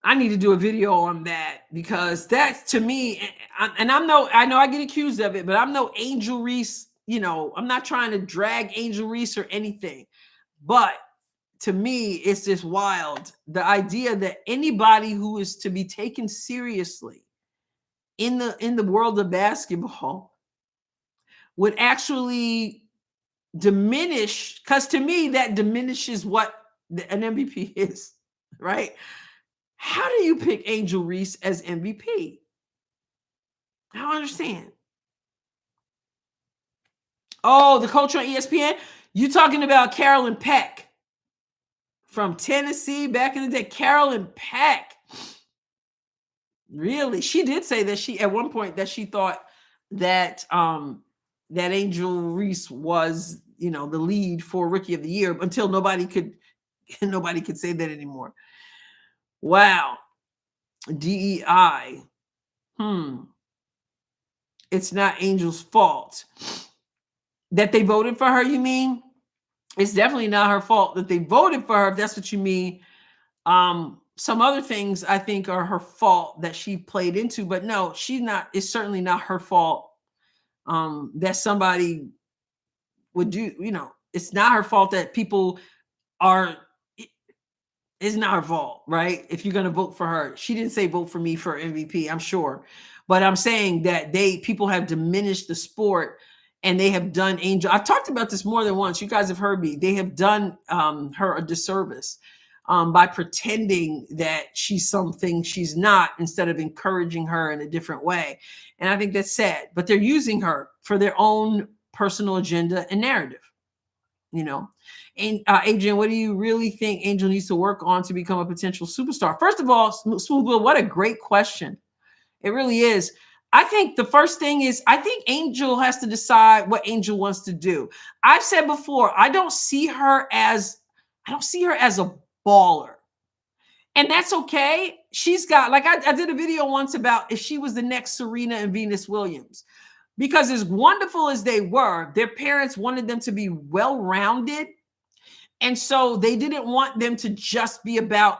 Speaker 1: I need to do a video on that because that's, to me, and I know I get accused of it, but I'm no Angel Reese. I'm not trying to drag Angel Reese or anything, but to me, it's just wild. The idea that anybody who is to be taken seriously in the world of basketball would actually diminish, because to me, that diminishes what an MVP is, right? How do you pick Angel Reese as MVP? I don't understand. Oh, the coach on ESPN? You talking about Carolyn Peck from Tennessee back in the day? Carolyn Peck. Really? She did say that at one point that she thought that that Angel Reese was, the lead for Rookie of the Year until nobody could say that anymore. Wow. DEI. It's not Angel's fault that they voted for her, you mean? It's definitely not her fault that they voted for her, if that's what you mean. Some other things I think are her fault that she played into, but no, she's not. It's certainly not her fault that somebody would do, it's not her fault that people are, it's not her fault, right? If you're going to vote for her, she didn't say vote for me for MVP, I'm sure. But I'm saying that people have diminished the sport and they have done Angel. I've talked about this more than once. You guys have heard me. They have done her a disservice by pretending that she's something she's not instead of encouraging her in a different way. And I think that's sad. But they're using her for their own personal agenda and narrative. And Adrienne, what do you really think Angel needs to work on to become a potential superstar? First of all, Smooth Will, what a great question. It really is. I think the first thing is, I think Angel has to decide what Angel wants to do. I've said before, I don't see her as a baller. And that's okay. She's got, like I did a video once about if she was the next Serena and Venus Williams. Because as wonderful as they were, their parents wanted them to be well-rounded. And so they didn't want them to just be about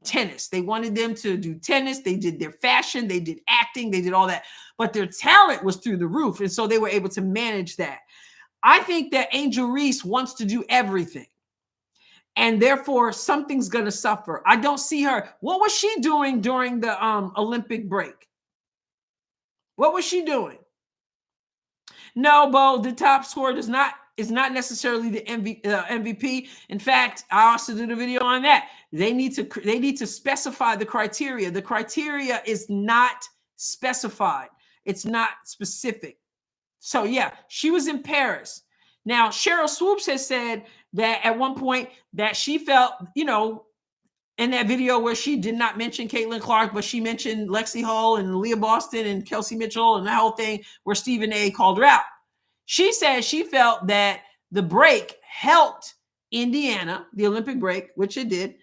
Speaker 1: tennis. They wanted them to do tennis. They did their fashion. They did acting. They did all that. But their talent was through the roof. And so they were able to manage that. I think that Angel Reese wants to do everything. And therefore, something's going to suffer. I don't see her. What was she doing during the Olympic break? What was she doing? No, Bo, the top scorer is not necessarily the MVP. In fact, I also did a video on that. They need to specify the criteria. The criteria is not specified. It's not specific. So yeah, she was in Paris. Now, Cheryl Swoops has said that at one point that she felt, in that video where she did not mention Caitlin Clark, but she mentioned Lexi Hull and Leah Boston and Kelsey Mitchell and that whole thing where Stephen A. called her out. She said she felt that the break helped Indiana, the Olympic break, which it did,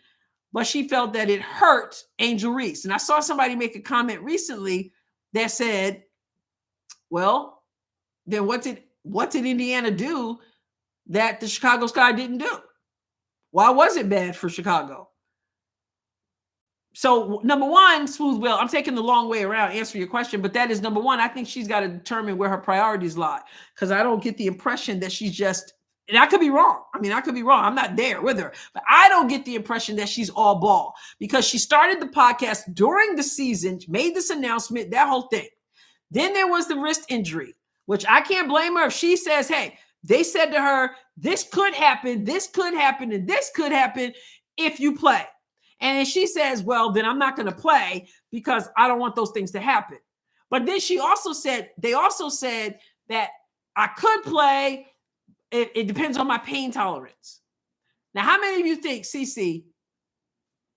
Speaker 1: but she felt that it hurt Angel Reese. And I saw somebody make a comment recently that said, well, then what did Indiana do that the Chicago Sky didn't do? Why was it bad for Chicago? So number one, Smooth Will, I'm taking the long way around answering your question, but that is number one. I think she's got to determine where her priorities lie, because I don't get the impression that she's just, and I could be wrong. I could be wrong. I'm not there with her, but I don't get the impression that she's all ball, because she started the podcast during the season, made this announcement, that whole thing. Then there was the wrist injury, which I can't blame her if she says, hey, they said to her, this could happen, and this could happen if you play. And she says, well, then I'm not going to play because I don't want those things to happen. But then they also said that I could play. It depends on my pain tolerance. Now, how many of you think CC,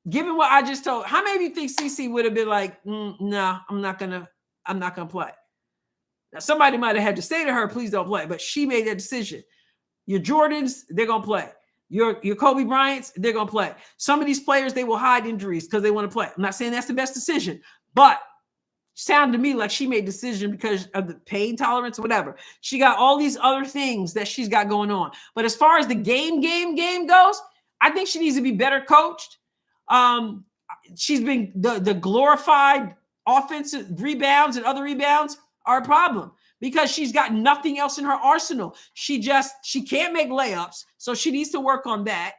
Speaker 1: given what I just told, how many of you think CC would have been like, no, I'm not going to play? Now, somebody might have had to say to her, please don't play. But she made that decision. Your Jordans, they're going to play. Your Kobe Bryants, they're going to play. Some of these players, they will hide injuries because they want to play. I'm not saying that's the best decision, but sounded to me like she made a decision because of the pain tolerance or whatever. She got all these other things that she's got going on. But as far as the game goes, I think she needs to be better coached. She's been the glorified offensive rebounds and other rebounds are a problem, because she's got nothing else in her arsenal. She can't make layups, so she needs to work on that.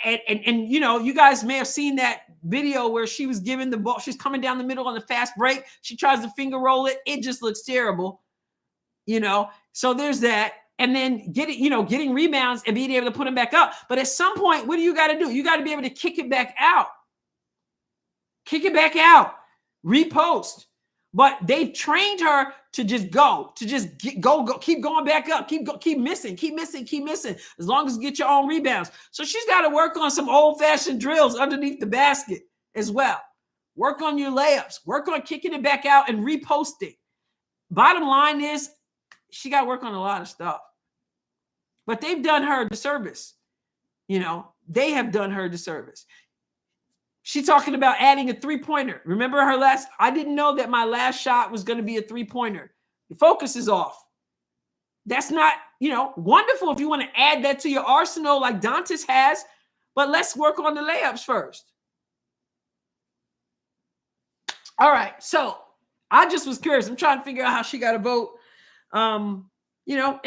Speaker 1: And you guys may have seen that video where she was giving the ball. She's coming down the middle on the fast break. She tries to finger roll it. It just looks terrible, So there's that. And then getting rebounds and being able to put them back up. But at some point, what do you got to do? You got to be able to kick it back out. Repost. But they've trained her to just go, keep going back up, keep missing. As long as you get your own rebounds. So she's got to work on some old-fashioned drills underneath the basket as well. Work on your layups. Work on kicking it back out and reposting. Bottom line is, she got to work on a lot of stuff. But they've done her a disservice. They have done her a disservice. She talking about adding a three-pointer. Remember her last? I didn't know that my last shot was going to be a three-pointer. The focus is off. That's not, wonderful if you want to add that to your arsenal like Dantas has, but let's work on the layups first. All right, so I just was curious. I'm trying to figure out how she got a vote. And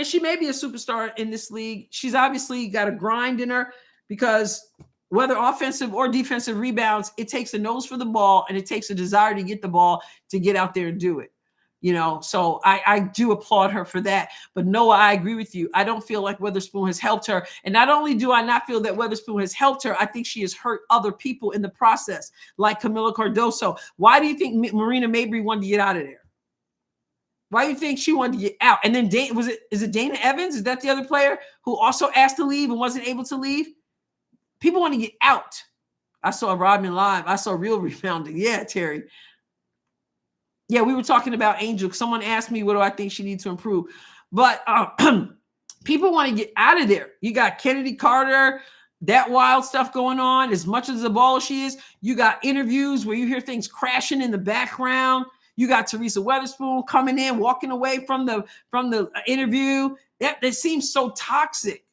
Speaker 1: she may be a superstar in this league. She's obviously got a grind in her because whether offensive or defensive rebounds, it takes a nose for the ball and it takes a desire to get the ball to get out there and do it. So I do applaud her for that. But Noah, I agree with you. I don't feel like Weatherspoon has helped her. And not only do I not feel that Weatherspoon has helped her, I think she has hurt other people in the process, like Camila Cardoso. Why do you think Marina Mabry wanted to get out of there? Why do you think she wanted to get out? And then is it Dana Evans? Is that the other player who also asked to leave and wasn't able to leave? People want to get out. I saw Rodman live. I saw real rebounding. Yeah, Terry. Yeah, we were talking about Angel. Someone asked me, what do I think she needs to improve? But people want to get out of there. You got Kennedy Carter, that wild stuff going on. As much as the ball she is, you got interviews where you hear things crashing in the background. You got Teresa Weatherspoon coming in, walking away from the interview. That seems so toxic.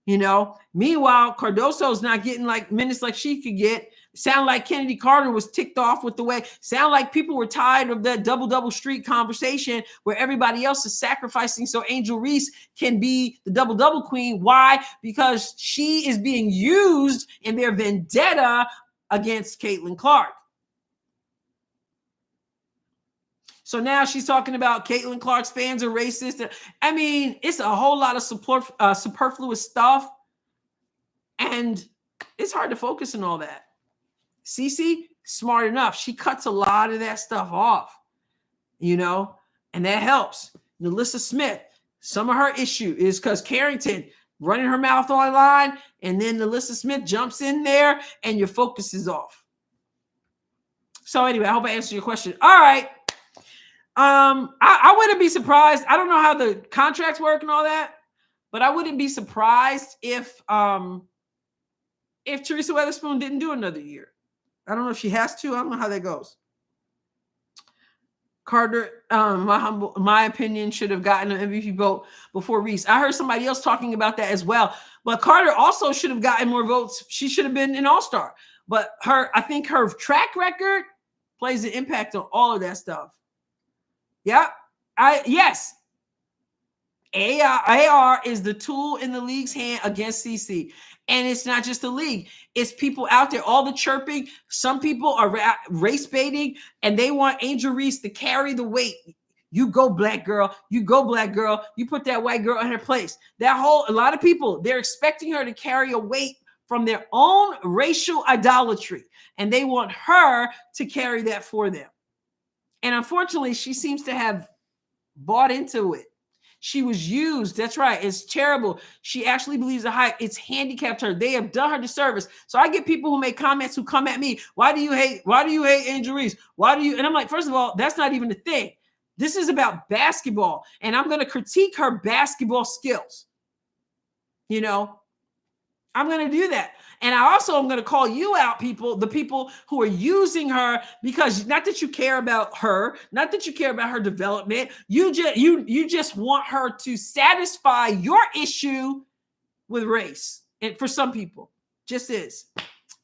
Speaker 1: Meanwhile, Cardoso's not getting like minutes like she could get. Sound like Kennedy Carter was ticked off with the way. Sound like people were tired of that double streak conversation where everybody else is sacrificing so Angel Reese can be the double queen. Why? Because she is being used in their vendetta against Caitlin Clark. So now she's talking about Caitlin Clark's fans are racist. I mean, it's a whole lot of superfluous stuff. And it's hard to focus on all that. Cece, smart enough. She cuts a lot of that stuff off, and that helps. Nalissa Smith, some of her issue is because Carrington running her mouth online, and then Nalissa Smith jumps in there, and your focus is off. So anyway, I hope I answered your question. All right. I wouldn't be surprised. I don't know how the contracts work and all that, but I wouldn't be surprised if Teresa Weatherspoon didn't do another year. I don't know if she has to. I don't know how that goes. Carter, my opinion, should have gotten an MVP vote before Reese. I heard somebody else talking about that as well. But Carter also should have gotten more votes. She should have been an all-star. But I think her track record plays an impact on all of that stuff. Yeah. Yes. AR is the tool in the league's hand against CC. And it's not just the league. It's people out there, all the chirping. Some people are race baiting, and they want Angel Reese to carry the weight. You go, black girl. You go, black girl. You put that white girl in her place. A lot of people, they're expecting her to carry a weight from their own racial idolatry. And they want her to carry that for them. And unfortunately, she seems to have bought into it. She was used. That's right. It's terrible. She actually believes the hype. It's handicapped her. They have done her disservice. So I get people who make comments who come at me. Why do you hate Angel Reese? And I'm like, first of all, that's not even the thing. This is about basketball. And I'm going to critique her basketball skills. I'm going to do that. And I also am going to call you out, the people who are using her, because not that you care about her, not that you care about her development. You just want her to satisfy your issue with race. And for some people, just is.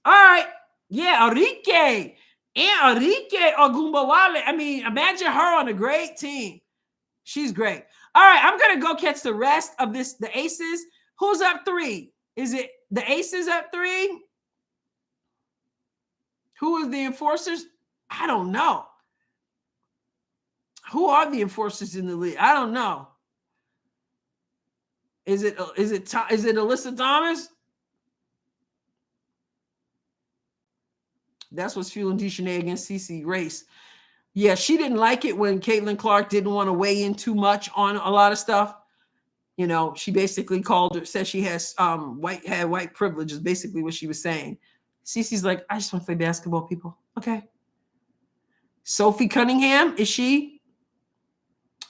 Speaker 1: All right. Yeah, Enrique Ogumbawale. I mean, imagine her on a great team. She's great. All right, I'm going to go catch the rest of the Aces. Who's up 3? Is it the Aces up 3? Who are the enforcers? I don't know. Who are the enforcers in the league? I don't know. Is it Alyssa Thomas? That's what's fueling Deschanel against CC Race. Yeah, she didn't like it when Caitlin Clark didn't want to weigh in too much on a lot of stuff. She basically said she has white privilege is basically what she was saying. Cece's like, I just want to play basketball, people. Okay. Sophie Cunningham, is she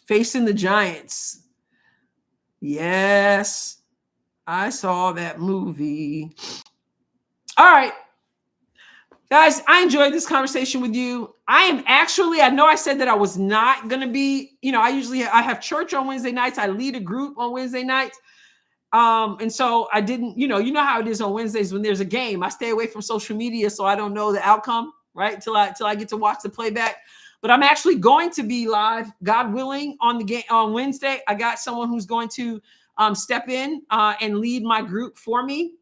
Speaker 1: facing the Giants? Yes. I saw that movie. All right. Guys, I enjoyed this conversation with you. I know I said that I was not going to be, I have church on Wednesday nights. I lead a group on Wednesday nights. And so I didn't, you know how it is on Wednesdays when there's a game. I stay away from social media so I don't know the outcome, right? Till I get to watch the playback. But I'm actually going to be live, God willing, on the game on Wednesday. I got someone who's going to step in and lead my group for me.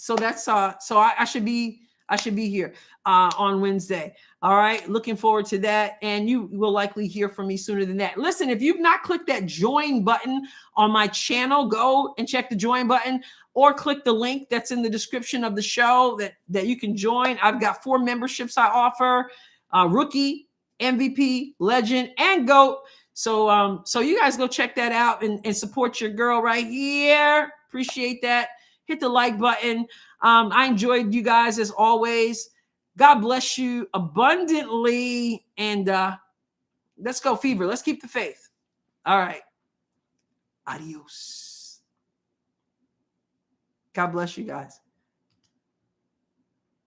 Speaker 1: So that's so I should be here on Wednesday. All right, looking forward to that, and you will likely hear from me sooner than that. Listen, if you've not clicked that join button on my channel, go and check the join button, or click the link that's in the description of the show that you can join. I've got 4 memberships I offer: Rookie, MVP, Legend, and GOAT. So you guys go check that out and support your girl right here. Appreciate that. Hit the like button. I enjoyed you guys as always. God bless you abundantly. And let's go, Fever. Let's keep the faith. All right. Adios. God bless you guys.